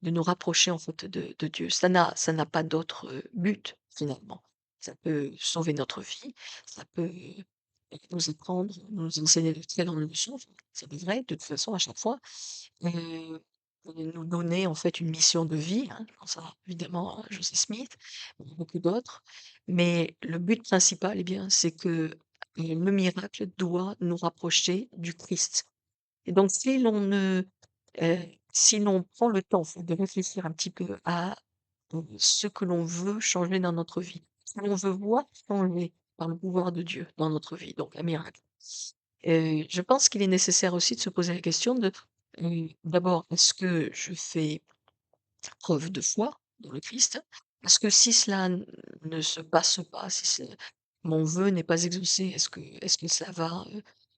De nous rapprocher en fait de Dieu. Ça n'a pas d'autre, but finalement. Ça peut sauver notre vie, ça peut, nous apprendre, nous enseigner de très grandes leçons, enfin, ça devrait de toute façon à chaque fois, heu, et nous donner en fait une mission de vie, hein. Je pense évidemment à Joseph Smith, mais beaucoup d'autres. Mais le but principal, eh bien, c'est que, le miracle doit nous rapprocher du Christ. Et donc heu, si l'on prend le temps en fait de réfléchir un petit peu à, ce que l'on veut changer dans notre vie, ce que l'on veut voir changer par le pouvoir de Dieu dans notre vie, donc un miracle. Je pense qu'il est nécessaire aussi de se poser la question de, d'abord, est-ce que je fais preuve de foi dans le Christ? Parce que si cela ne se passe pas, si mon vœu n'est pas exaucé, est-ce que ça va,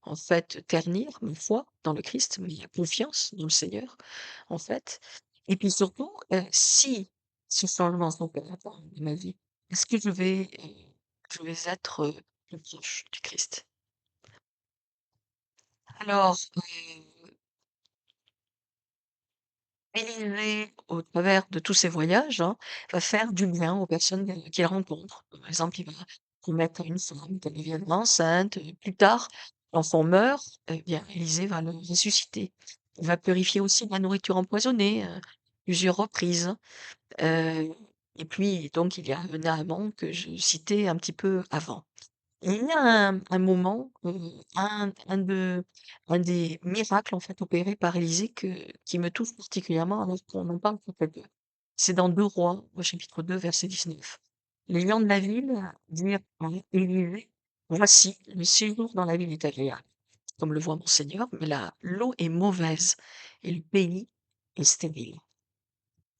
en fait, ternir ma foi dans le Christ, ma confiance dans le Seigneur, en fait? Et puis surtout, si ce changement s'opère pas dans ma vie, est-ce que je vais être, plus proche du Christ? Alors, Élisée, au travers de tous ses voyages, hein, va faire du bien aux personnes, qu'il rencontre. Par exemple, il va promettre à une femme qu'elle deviendra enceinte, plus tard, l'enfant meurt, eh bien Élisée va le ressusciter. Il va purifier aussi de la nourriture empoisonnée, plusieurs reprises, heu et puis donc il y a Naaman que je citais un petit peu avant. Et il y a un moment, un des miracles, en fait, opérés par Élisée qui me touche particulièrement alors qu'on en parle très, très peu. C'est dans 2 Rois, au chapitre 2, verset 19. Les gens de la ville dirent à Élisée: «Voici, le séjour dans la ville est agréable, comme le voit mon seigneur, mais l'eau est mauvaise et le pays est stérile».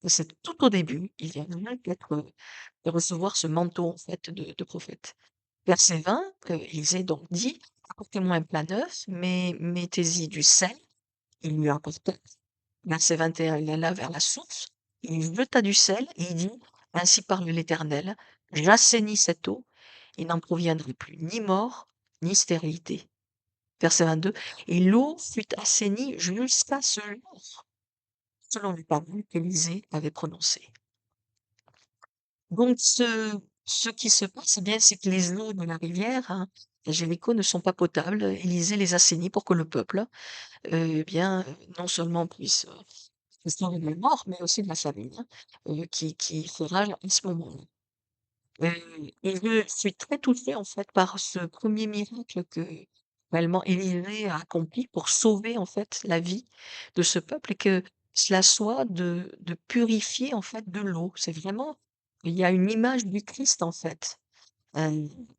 Et c'est tout au début, il vient de recevoir ce manteau, en fait, de prophète. Verset 20, Élisée donc dit: «Apportez-moi un plat neuf, mais mettez-y du sel». Il lui apporta. Verset 21, il alla vers la source, il jeta du sel et il dit: «Ainsi parle l'Éternel, j'assainis cette eau, il n'en proviendra plus ni mort, ni stérilité». Verset 22, et l'eau fut assainie jusqu'à ce jour, selon les paroles qu'Élisée avait prononcées. Donc Ce qui se passe, eh bien, c'est que les eaux de la rivière, hein, à Jéricho ne sont pas potables. Élisée les assainit pour que le peuple, eh bien, non seulement puisse, sauver de la mort, mais aussi de la famine, hein, qui fait rage à ce moment-là. Et je suis très touchée, en fait, par ce premier miracle que réellement Élisée a accompli pour sauver, en fait, la vie de ce peuple et que cela soit de purifier, en fait, de l'eau. C'est vraiment il y a une image du Christ, en fait,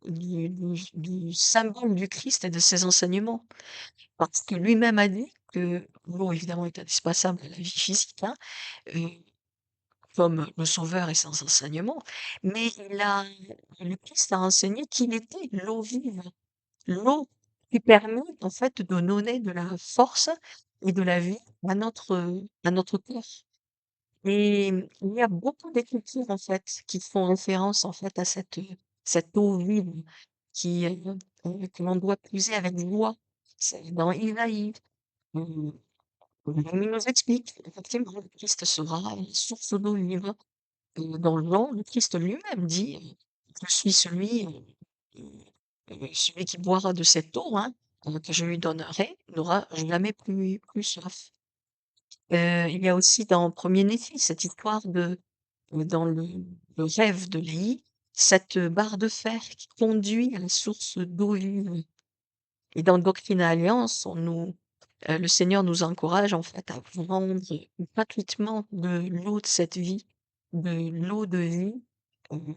du symbole du Christ et de ses enseignements. Parce que lui-même a dit que l'eau, évidemment, est indispensable à la vie physique, hein, heu, comme le Sauveur et ses enseignements, mais le Christ a enseigné qu'il était l'eau vive, l'eau qui permet, en fait, de donner de la force et de la vie à notre corps. Et il y a beaucoup d'écritures, en fait, qui font référence, en fait, à cette eau vive que l'on doit puiser avec joie. C'est dans Isaïe, heu, il nous explique effectivement le Christ sera une source d'eau vive. Dans Jean, le Christ lui-même dit, «Je suis celui qui boira de cette eau, hein, que je lui donnerai, n'aura jamais plus soif». Il y a aussi dans Premier Néfi cette histoire dans le rêve de Léhi, cette barre de fer qui conduit à la source d'eau vive. Et dans Doctrine et Alliance, le Seigneur nous encourage en fait à prendre gratuitement de l'eau de cette vie, de l'eau de vie.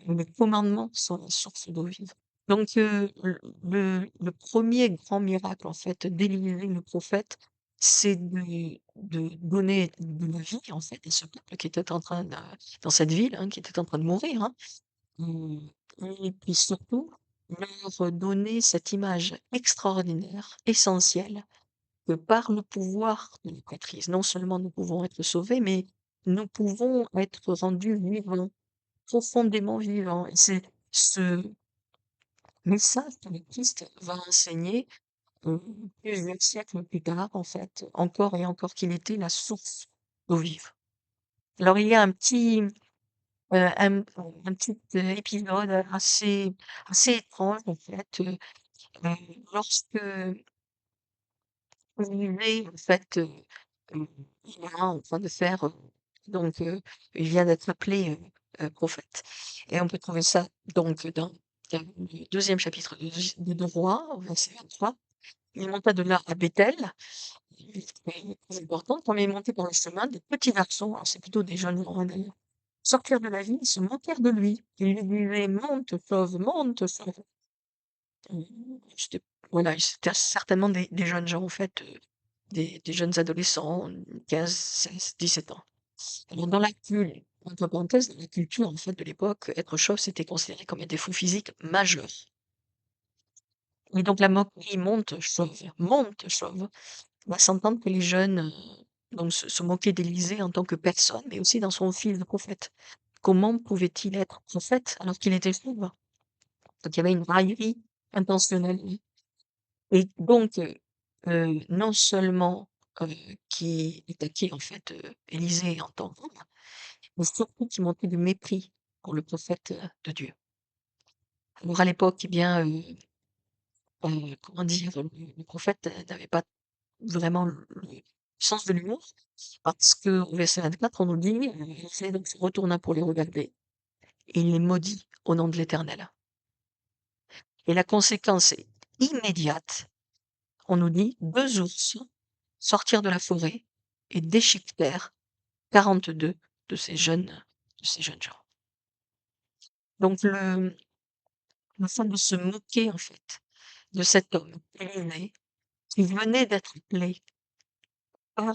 Les commandements sont la source d'eau vive. Donc, le 1er grand miracle, en fait, d'Élisée le prophète, c'est de donner de la vie, en fait, à ce peuple qui était en train de dans cette ville, hein, qui était en train de mourir, hein. Mmh, et puis surtout, leur donner cette image extraordinaire, essentielle, que par le pouvoir de la prêtrise, non seulement nous pouvons être sauvés, mais nous pouvons être rendus vivants, profondément vivants. Et c'est ce message que le Christ va enseigner, heu, plusieurs siècles plus tard, en fait, encore et encore qu'il était la source d'eau vive. Alors il y a un petit, épisode assez étrange, en fait, heu, lorsque Olivier, en fait, il est en train de faire, donc il vient d'être appelé, prophète et on peut trouver ça donc dans le 2e chapitre de Rois, au verset 23. Il monta de là à Béthel, très important, quand il est monté par le chemin, des petits garçons, alors c'est plutôt des jeunes gens, hein, d'ailleurs, sortirent de la ville, ils se moquèrent de lui. Ils lui disaient: monte, sauve». C'était voilà, c'était certainement des jeunes gens, en fait, des jeunes adolescents, 15, 16, 17 ans. Alors dans la entre parenthèses, dans la culture, en fait, de l'époque, être chauve, c'était considéré comme un défaut physique majeur. Et donc la moquerie monte chauve, va s'entendre que les jeunes, donc se moquaient d'Élisée en tant que personne, mais aussi dans son office de prophète. Comment pouvait-il être prophète alors qu'il était chauve? Donc il y avait une raillerie intentionnelle. Et donc, non seulement, heu, qui attaquait en fait, Élisée en tant qu'homme, mais surtout qui montrait du mépris pour le prophète, de Dieu. Alors à l'époque, eh bien, comment dire? Le prophète, n'avait pas vraiment le sens de l'humour parce qu'au verset 24, on nous dit, Élisée donc se retourna pour les regarder et il les maudit au nom de l'Éternel. Et la conséquence est immédiate. On nous dit: 2 ours sortirent de la forêt et déchiquetèrent 42 de ces jeunes gens. Donc le fait de se moquer, en fait, de cet homme élevé qui venait d'être appelé par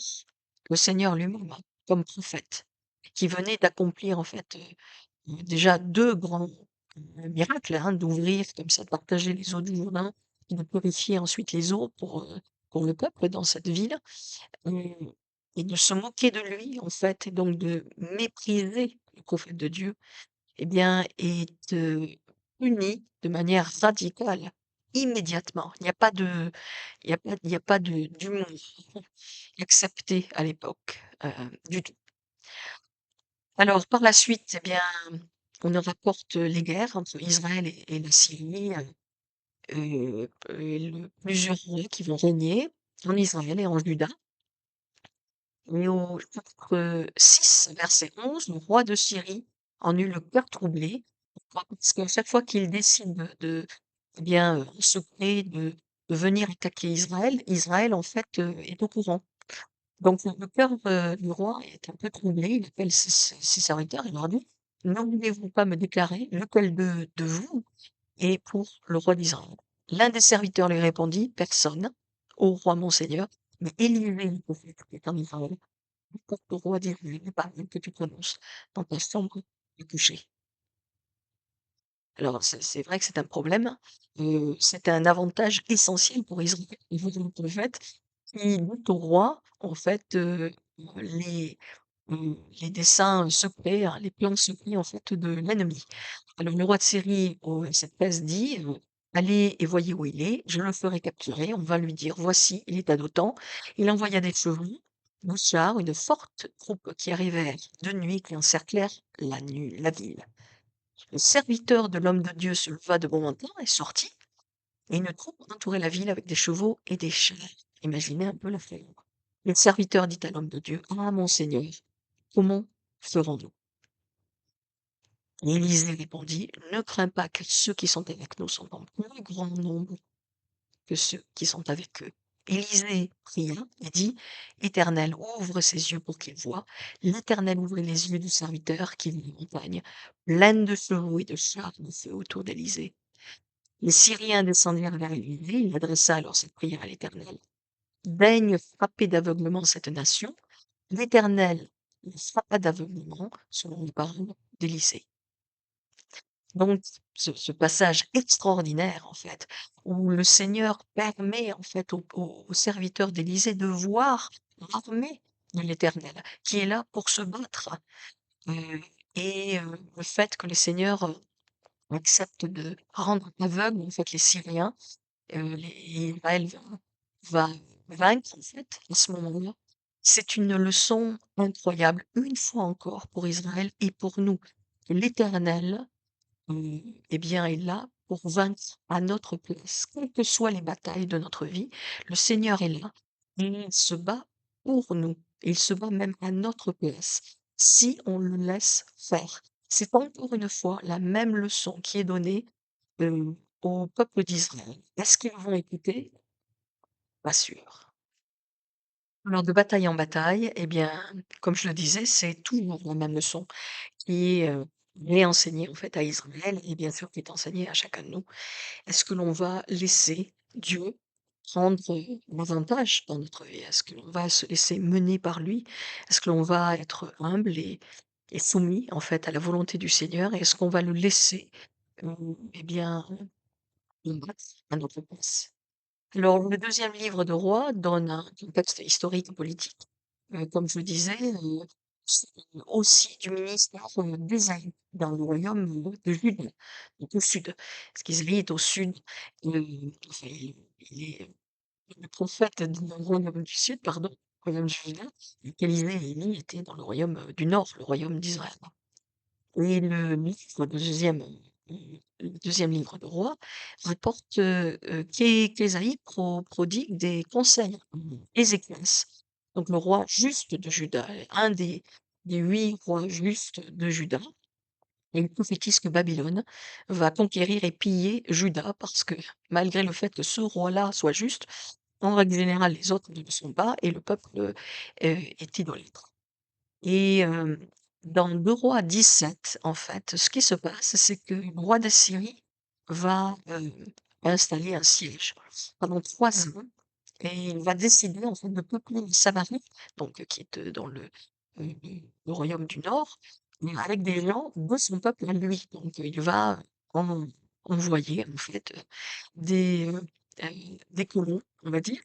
le Seigneur lui-même, hein, comme prophète, qui venait d'accomplir, en fait, déjà 2 grands, miracles, hein, d'ouvrir comme ça, de partager les eaux du Jourdain et de purifier ensuite les eaux pour le peuple dans cette ville. Heu et de se moquer de lui, en fait, et donc de mépriser le prophète de Dieu, eh bien, est, puni de manière radicale, immédiatement. Il y a pas de d'humour accepté à l'époque, du tout. Alors par la suite, eh bien, on nous rapporte les guerres entre Israël et la Syrie, plusieurs rois qui vont régner en Israël et en Juda. Et au chapitre 6, verset 11, le roi de Syrie en eut le cœur troublé. Pourquoi? Parce qu'à chaque fois qu'il décide eh bien, en secret de venir attaquer Israël, Israël, en fait, est au courant. Donc le cœur, du roi est un peu troublé. Il appelle ses serviteurs et leur dit: «Ne voulez-vous pas me déclarer lequel de vous est pour le roi d'Israël?» L'un des serviteurs lui répondit: «Personne, ô roi mon seigneur, mais Élisée le prophète qui est en Israël. Pour le roi d'Israël, les paroles que tu prononces dans ta chambre à coucher.» Alors c'est vrai que c'est un problème, c'est un avantage essentiel pour Israël au niveau de notre prophète qui dit au roi, en fait, les, les desseins secrets, hein, les plans secrets, en fait, de l'ennemi. Alors le roi de Syrie, au verset 13 dit, «Allez et voyez où il est, je le ferai capturer, on va lui dire: "Voici, il est à d'autant." » Il envoya des chevaux, des chars, une forte troupe qui arrivèrent de nuit, qui encerclèrent la ville. Le serviteur de l'homme de Dieu se leva de bon matin et sortit, et une troupe entourait la ville avec des chevaux et des chars. Imaginez un peu la frayeur. Le serviteur dit à l'homme de Dieu: «Ah, mon Seigneur, comment ferons-nous?» Et Élisée répondit: «Ne crains pas, car ceux qui sont avec nous sont en plus grand nombre que ceux qui sont avec eux.» Élisée pria et dit: «Éternel, ouvre ses yeux pour qu'il voie.» L'Éternel ouvrit les yeux du serviteur qui vit la montagne, pleine de chevaux et de chars de feu autour d'Élisée. Les Syriens descendirent vers Élisée, il adressa alors cette prière à l'Éternel: «Daigne frapper d'aveuglement cette nation.» L'Éternel les frappa d'aveuglement selon les paroles d'Élisée. Donc ce passage extraordinaire, en fait, où le Seigneur permet, en fait, aux serviteurs d'Élysée de voir l'armée de l'Éternel, qui est là pour se battre, heu le fait que le Seigneur, accepte de rendre aveugles, en fait, les Syriens, les Israël va vaincre, en fait, à ce moment-là. C'est une leçon incroyable, une fois encore pour Israël et pour nous, que l'Éternel, eh bien, est là pour vaincre à notre place. Quelles que soient les batailles de notre vie, le Seigneur est là et il se bat pour nous. Il se bat même à notre place, si on le laisse faire. C'est encore une fois la même leçon qui est donnée, au peuple d'Israël. Est-ce qu'ils vont écouter? Pas sûr. Alors de bataille en bataille, eh bien, comme je le disais, c'est toujours la même leçon qui est, réenseignée en fait à Israël et bien sûr qui est enseignée à chacun de nous. Est-ce que l'on va laisser Dieu prendre, l'avantage dans notre vie? Est-ce que l'on va se laisser mener par lui? Est-ce que l'on va être humble et soumis en fait à la volonté du Seigneur? Et est-ce qu'on va le laisser, eh bien, combattre à notre place? Alors, le deuxième livre de Rois donne un contexte historique et politique. Comme je disais, c'est aussi du ministère, d'Ésaïe dans le royaume, de Juda, donc au sud. Parce qu'Ésaïe est au sud, enfin, il est, le prophète du royaume du sud, pardon, royaume de Juda, et qu'Élisée et Élie étaient dans le royaume, du nord, le royaume d'Israël. Et le 2e livre de Rois rapporte, qu'Ésaïe prodigue des conseils à Ézéchias, donc le roi juste de Juda, un des 8 rois justes de Juda, et il prophétise que Babylone va conquérir et piller Juda parce que malgré le fait que ce roi-là soit juste, en règle générale, les autres ne le sont pas et le peuple, est idolâtre. Et dans 2 Rois 17, en fait, ce qui se passe, c'est que le roi d'Assyrie va, installer un siège pendant 3 ans et il va décider, en fait, de peupler Samarie, donc qui est, dans le royaume du nord, mais avec des gens de son peuple à lui. Donc il va en envoyer, en fait, des, des colons, on va dire,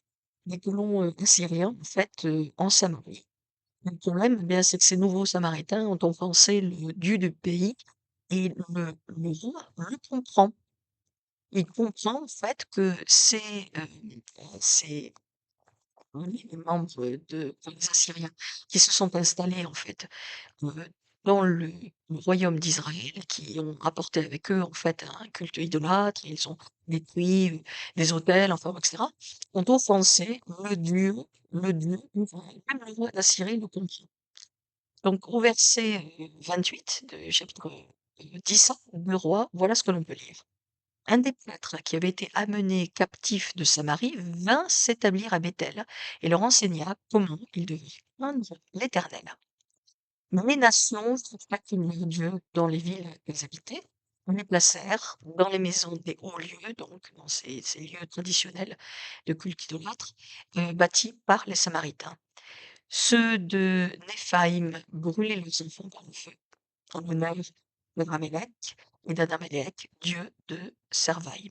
des colons, assyriens, en fait, en Samarie. Le problème, eh bien, c'est que ces nouveaux Samaritains ont offensé le Dieu du pays et le roi le comprend. Il comprend en fait que ces les membres de les Assyriens qui se sont installés en fait, dans le royaume d'Israël qui ont apporté avec eux, en fait, un culte idolâtre. Ils ont détruit, des autels, enfin, etc., ont offensé le Dieu d'Israël. Même le roi d'Assyrie le comprend. Donc au verset, 28 du chapitre, 10 de Rois, voilà ce que l'on peut lire. Un des prêtres qui avait été amené captif de Samarie vint s'établir à Béthel et leur enseigna comment ils devaient craindre l'Éternel. Les nations chacune leur Dieu dans les villes qu'elles habitaient. On les placèrent dans les maisons des hauts lieux, donc dans ces lieux traditionnels de culte idolâtre, bâtis par les Samaritains. Ceux de Néphaïm brûlaient leurs enfants par le feu, en l'honneur de Ramélec et d'Adamélec, dieu de Servaïm.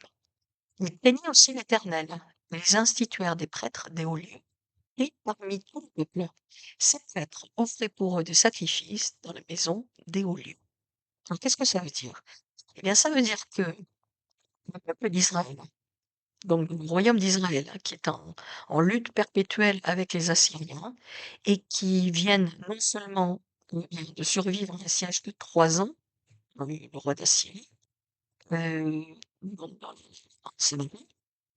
Ils plaignaient aussi l'Éternel, et ils instituèrent des prêtres des hauts lieux. Et parmi tout le peuple, ces prêtres offraient pour eux des sacrifices dans les maisons des hauts lieux. Alors qu'est-ce que ça veut dire? Eh bien, ça veut dire que le peuple d'Israël, donc le royaume d'Israël, hein, qui est en lutte perpétuelle avec les Assyriens, et qui viennent non seulement bien, de survivre à un siège de 3 ans, le roi d'Assyrie, donc dans le Samarie,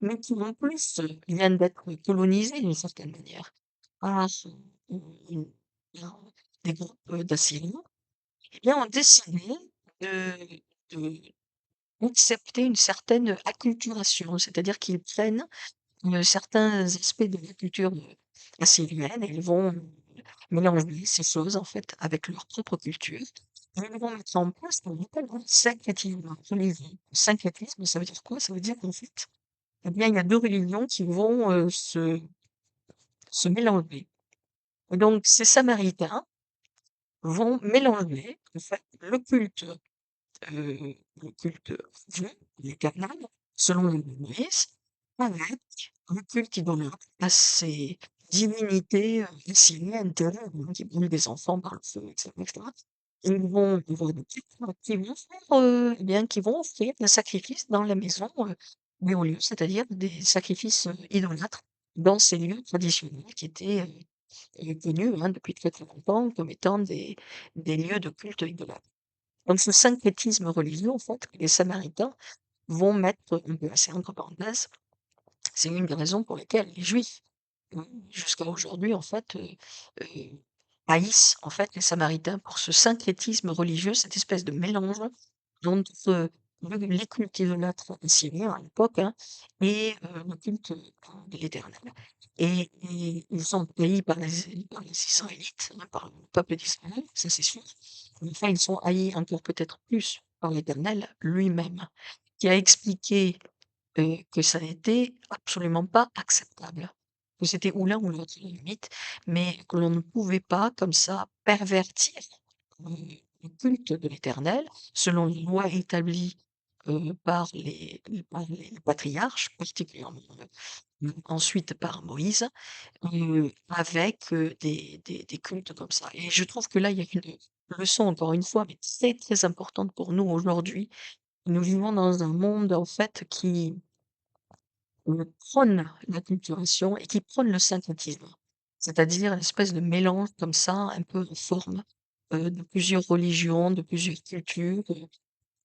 mais qui en plus viennent d'être colonisés d'une certaine manière par une- un- des groupes d'Assyriens, eh bien, ont décidé de, de- d'accepter une certaine acculturation, c'est-à-dire qu'ils prennent certains aspects de la culture assyrienne et ils vont mélanger ces choses en fait avec leur propre culture. Et ils vont mettre en place ce qu'on appelle un syncrétisme religieux. Syncrétisme, ça veut dire quoi? Ça veut dire qu'en fait, eh bien, il y a deux religions qui vont se mélanger. Et donc, ces Samaritains vont mélanger en fait le culte Dieu, l'Éternel, selon le Moïse, avec le culte idolâtre à ces divinités assyriennes terribles, hein, qui brûlent des enfants par le feu, etc., etc. Et ils vont avoir des prêtres qui vont faire, eh bien, qui vont offrir des sacrifices dans la maison des hauts lieux, c'est-à-dire des sacrifices idolâtres dans ces lieux traditionnels qui étaient connus hein, depuis très très longtemps comme étant des lieux de culte idolâtre. Donc ce syncrétisme religieux, en fait, que les Samaritains vont mettre, on peut passer entre parenthèses, c'est une des raisons pour lesquelles les Juifs, jusqu'à aujourd'hui, en fait, haïssent en fait les Samaritains pour ce syncrétisme religieux, cette espèce de mélange entre les cultes idolâtres assyriens à l'époque hein, et le culte de l'Éternel. Et ils sont haïs par les Israélites, hein, par le peuple d'Israël, ça c'est sûr. Mais enfin, ils sont haïs encore peut-être plus par l'Éternel lui-même, qui a expliqué que ça n'était absolument pas acceptable. Que c'était ou l'un ou l'autre, à la limite, mais que l'on ne pouvait pas, comme ça, pervertir le culte de l'Éternel, selon les lois établies par les patriarches, particulièrement ensuite par Moïse, avec des cultes comme ça. Et je trouve que là, il y a une leçon, encore une fois, mais très, très importante pour nous aujourd'hui. Nous vivons dans un monde, en fait, qui prône l'acculturation et qui prône le syncrétisme. C'est-à-dire une espèce de mélange comme ça, un peu en forme, de plusieurs religions, de plusieurs cultures,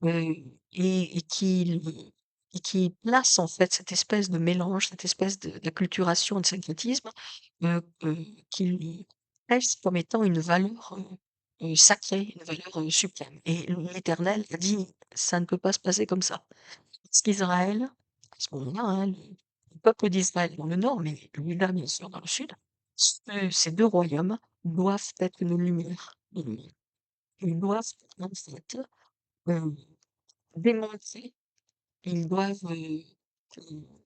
et qui place en fait cette espèce de mélange, cette espèce d'acculturation et de syncrétisme, qu'il presse comme étant une valeur, sacrée, une valeur, suprême. Et l'Éternel a dit: «Ça ne peut pas se passer comme ça». Parce qu'Israël, à ce moment-là, hein, le peuple d'Israël dans le nord, mais Juda bien sûr dans le sud, ces 2 royaumes doivent être une lumière dans le monde. Ils doivent en fait, heu, démontrer, ils doivent,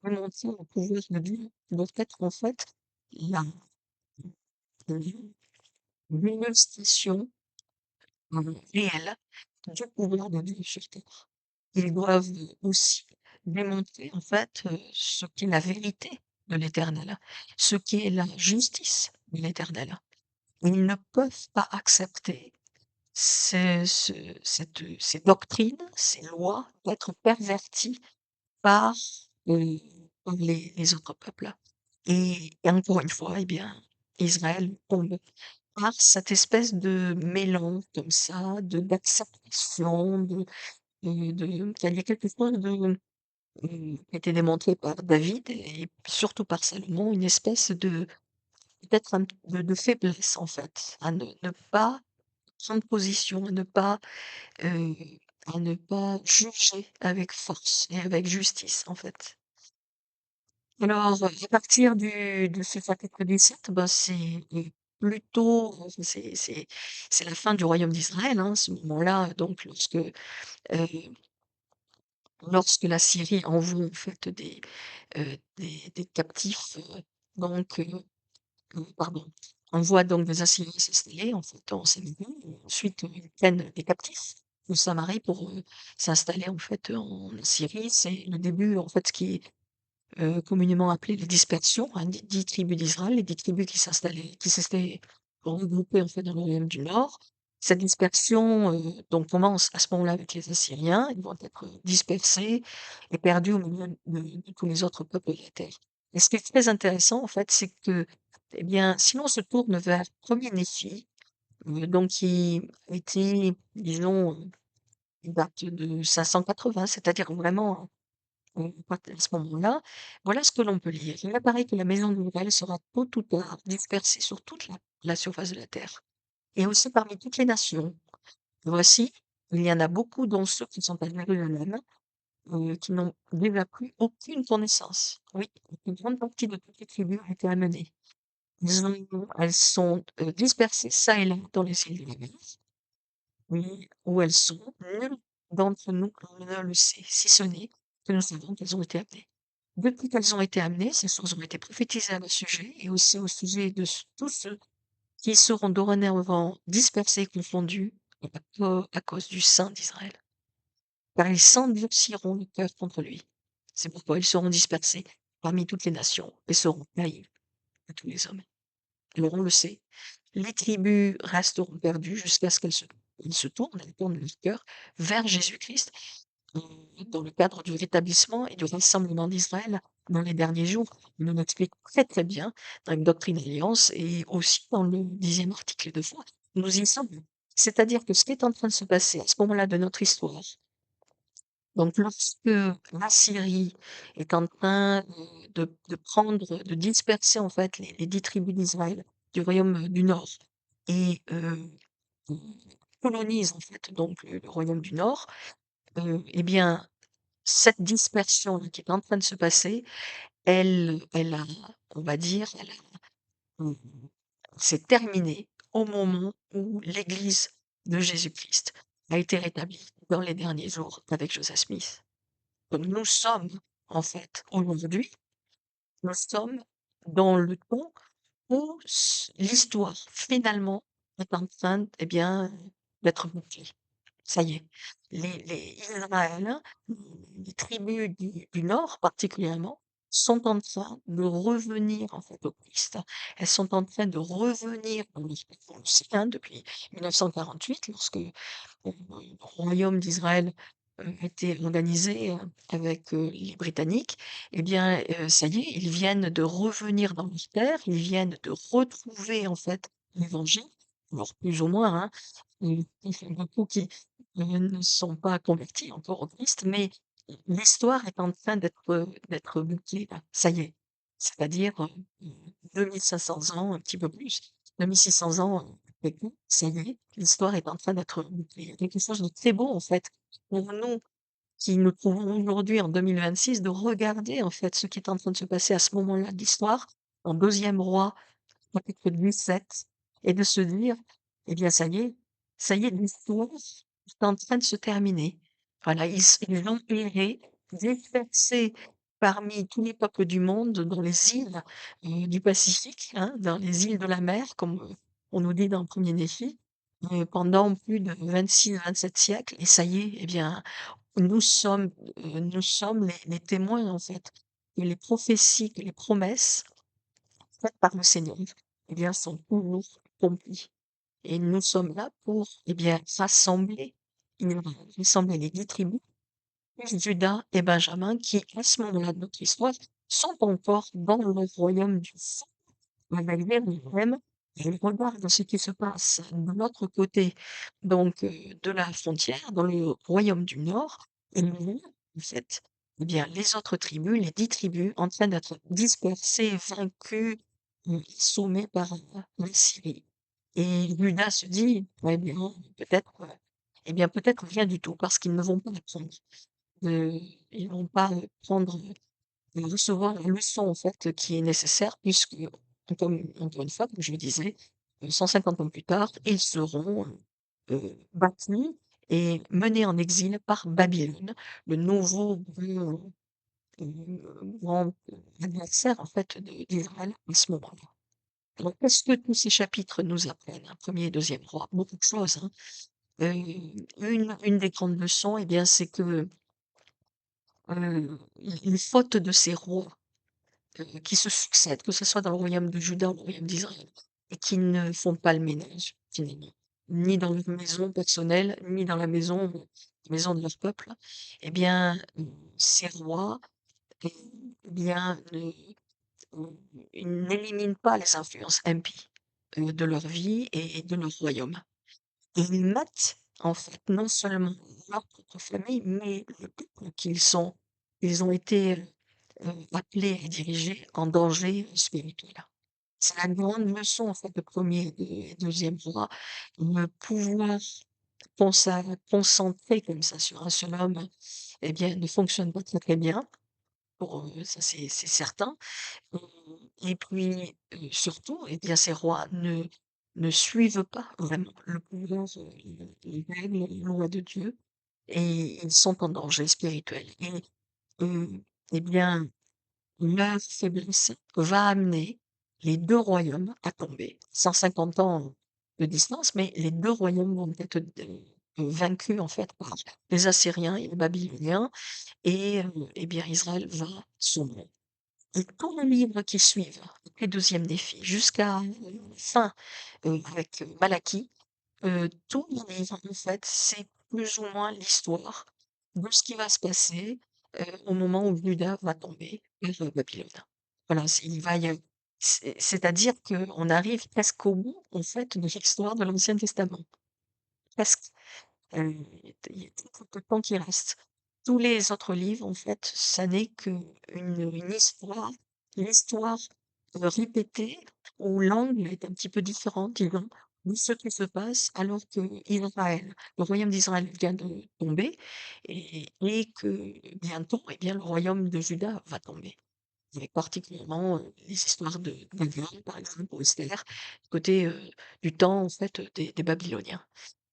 démontrer le pouvoir de Dieu. Ils doivent être en fait la l'il l'illustration, réelle du pouvoir de Dieu sur terre. Ils doivent aussi démontrer en fait, ce qu'est la vérité de l'Éternel, ce qu'est la justice de l'Éternel. Ils ne peuvent pas accepter ces doctrines, ces lois d'être perverties par, heu, par les autres peuples. Et encore une fois, eh bien, Israël tombe par cette espèce de mélange comme ça, d'acceptation, il y a quelque chose qui a été démontré par David et surtout par Salomon, une espèce de peut-être de faiblesse en fait, à ne pas prendre position, heu, à ne pas juger avec force et avec justice en fait. Alors, à partir de ce chapitre 17, bah, plutôt, c'est la fin du royaume d'Israël, hein, ce moment-là, donc lorsque la Syrie envoie en fait des captifs, donc pardon, envoie donc des Assyriens s'installer en fait en Samarie. Ensuite, ils prennent des captifs de Samarie pour, s'installer en fait en Syrie. C'est le début en fait, ce qui est communément appelées les dispersions, hein, 10 tribus d'Israël, les 10 tribus qui s'étaient regroupées en fait dans le royaume du Nord. Cette dispersion donc commence à ce moment-là avec les Assyriens. Ils vont être dispersés et perdus au milieu de tous les autres peuples de la terre. Et ce qui est très intéressant en fait, c'est que, eh bien, si l'on se tourne vers premier Néphi, donc qui était, disons, il date de 580, c'est-à-dire vraiment à ce moment-là, voilà ce que l'on peut lire. Il apparaît que la maison d'Israël sera tôt ou tard dispersée sur toute la surface de la terre, et aussi parmi toutes les nations. Voici, il y en a beaucoup, dont ceux qui sont à Jérusalem, qui n'ont déjà plus aucune connaissance. Oui, une grande partie de toutes les tribus a été amenée. Elles sont dispersées ça et là dans les îles de la mer, oui, où elles sont. Nul d'entre nous ne le sait, si ce n'est que nous savons qu'elles ont été amenées. Depuis qu'elles ont été amenées, ces choses ont été prophétisées à leur sujet et aussi au sujet de tous ceux qui seront dorénavant dispersés et confondus à cause du Saint d'Israël. Car ils s'endurciront le cœur contre lui. C'est pourquoi ils seront dispersés parmi toutes les nations et seront haïs de tous les hommes. Alors on le sait, les tribus resteront perdues jusqu'à ce qu'elles se tournent, elles tournent leur cœur vers Jésus-Christ Heu, dans le cadre du rétablissement et du rassemblement d'Israël dans les derniers jours. Il nous l'explique très, très bien dans une Doctrine et Alliance et aussi dans le 10e article de foi. Nous y sommes. C'est-à-dire que ce qui est en train de se passer à ce moment-là de notre histoire, donc lorsque la Syrie est en train, de prendre, de disperser en fait les 10 tribus d'Israël du royaume, du Nord et heu, colonise en fait donc le royaume du Nord, et bien cette dispersion qui est en train de se passer, elle a, on va dire, mmh, s'est terminée au moment où l'Église de Jésus-Christ a été rétablie dans les derniers jours avec Joseph Smith. Donc nous sommes, en fait, aujourd'hui, nous sommes dans le temps où l'histoire, finalement, est en train, eh bien, d'être bouclée. Ça y est, les Israéliens, les tribus du Nord particulièrement, sont en train de revenir en fait au Christ. Elles sont en train de revenir dans le on le sait, hein, depuis 1948 lorsque, le royaume d'Israël, a été organisé, avec, les Britanniques. Eh bien, ça y est, ils viennent de revenir dans leur terre, ils viennent de retrouver en fait l'Évangile, alors plus ou moins, hein, beaucoup qui ne sont pas convertis encore au Christ, mais l'histoire est en train d'être bouclée là, ça y est. C'est-à-dire, 2 500 ans, un petit peu plus, 2 600 ans, après coup, ça y est, l'histoire est en train d'être bouclée. Il y a quelque chose de très beau en fait, pour nous qui nous trouvons aujourd'hui en 2026, de regarder en fait ce qui est en train de se passer à ce moment-là de l'histoire, en 2e roi chapitre 17 et de se dire: «Eh bien ça y est, l'histoire est en train de se terminer». Voilà, ils ont erré, dispersés parmi tous les peuples du monde, dans les îles, du Pacifique, hein, dans les îles de la mer, comme, on nous dit dans le premier Néfi, pendant plus de 26-27 siècles et ça y est, eh bien, nous sommes les témoins, en fait, que les prophéties, que les promesses faites par le Seigneur, eh bien, sont toujours accomplies. Et nous sommes là pour, eh bien, rassembler les 10 tribus, plus Judas et Benjamin, qui, à ce moment-là de notre histoire, sont encore dans le royaume du feu, avec Jérusalem. et il regarde ce qui se passe de l'autre côté, donc de la frontière, dans le royaume du Nord, et il voit, en fait, eh bien, les autres tribus, les 10 tribus, en train d'être dispersées, vaincues, assommées par, la Syrie. Et Juda se dit: «Eh bien, peut-être, eh bien, peut-être rien du tout, parce qu'ils ne vont pas apprendre, ils vont pas, prendre, recevoir la leçon, en fait, qui est nécessaire puisque, comme encore une fois, comme je le disais, 150 ans plus tard, ils seront, battus et menés en exil par Babylone, le nouveau grand adversaire, en fait, d'Israël à ce moment-là. Alors, qu'est-ce que tous ces chapitres nous apprennent, hein, 1er et 2e roi? Beaucoup de choses, hein. Une des grandes leçons, eh bien, c'est que, les fautes de ces rois qui se succèdent, que ce soit dans le royaume de Juda ou le royaume d'Israël, et qui ne font pas le ménage, finalement, ni dans leur maison personnelle, ni dans la maison de leur peuple, eh bien, ces rois, eh bien, ils n'éliminent pas les influences impies, de leur vie et de leur royaume. Et ils mettent, en fait, non seulement leur propre famille, mais le peuple ils ont été, appelés à diriger en danger spirituel. C'est la grande leçon, en fait, de 1er et 2e roi, le pouvoir concentré comme ça sur un seul homme, eh bien, ne fonctionne pas très, très bien pour eux, ça c'est certain. Heu et puis, surtout, eh bien, ces rois ne suivent pas vraiment le pouvoir, les règles, les lois de Dieu, et ils sont en danger spirituel, et eh bien, leur faiblesse va amener les 2 royaumes à tomber. 150 ans de distance, mais les 2 royaumes vont être vaincus, en fait, par les Assyriens et les Babyloniens, et eh bien, Israël va sombrer. Et tous les livres qui suivent, les 2e défi, jusqu'à, fin, avec, Malachie, tous les livres, en fait, c'est plus ou moins l'histoire de ce qui va se passer, au moment où Juda va tomber par, Babylone. Voilà, il va y a c'est-à-dire qu'on arrive presque au bout, en fait, de l'histoire de l'Ancien Testament. Presque. Il y a très peu de temps qui reste. Tous les autres livres, en fait, ça n'est qu'une histoire, l'histoire, répétée, où l'angle est un petit peu différent, disons, de ce qui se passe alors que Israël, le royaume d'Israël vient de tomber, et que bientôt, eh bien, le royaume de Juda va tomber. Avec particulièrement, les histoires de Daniel, par exemple, ou Esther, côté, du temps, en fait, des Babyloniens.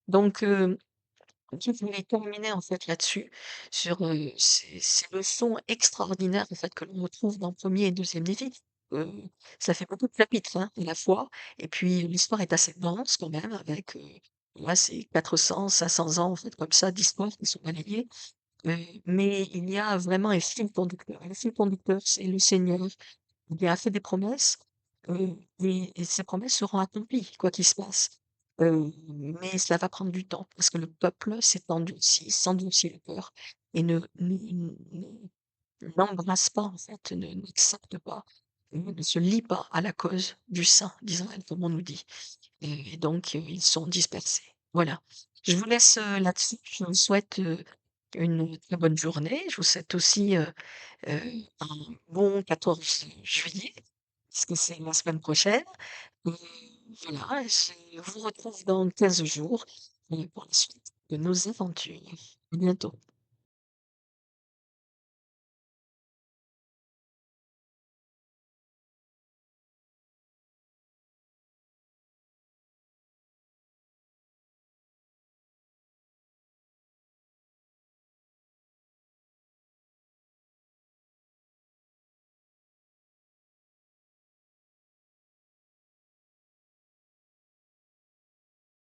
Donc, je voulais terminer en fait là-dessus, sur, ces leçons extraordinaires en fait que l'on retrouve dans le 1er et 2e livre. Heu, Ça fait beaucoup de chapitres, hein, à la fois, et puis l'histoire est assez dense quand même avec, ouais, c'est 400-500 ans en fait comme ça d'histoires qui sont balayées, mais il y a vraiment un fil conducteur. Et le fil conducteur, c'est le Seigneur, il a fait des promesses, et ces promesses seront accomplies, quoi qu'il se passe. Mais cela va prendre du temps parce que le peuple s'endurcit le cœur, et n'embrasse pas, en fait, n'accepte pas, ne se lie pas à la cause du saint d'Israël, comme on nous dit. Et donc, ils sont dispersés. Voilà. Je vous laisse, là-dessus. Je vous souhaite, une très bonne journée. Je vous souhaite aussi, un bon 14 juillet, puisque c'est la semaine prochaine. Et voilà, je vous retrouve dans 15 jours, pour la suite de nos aventures. À bientôt.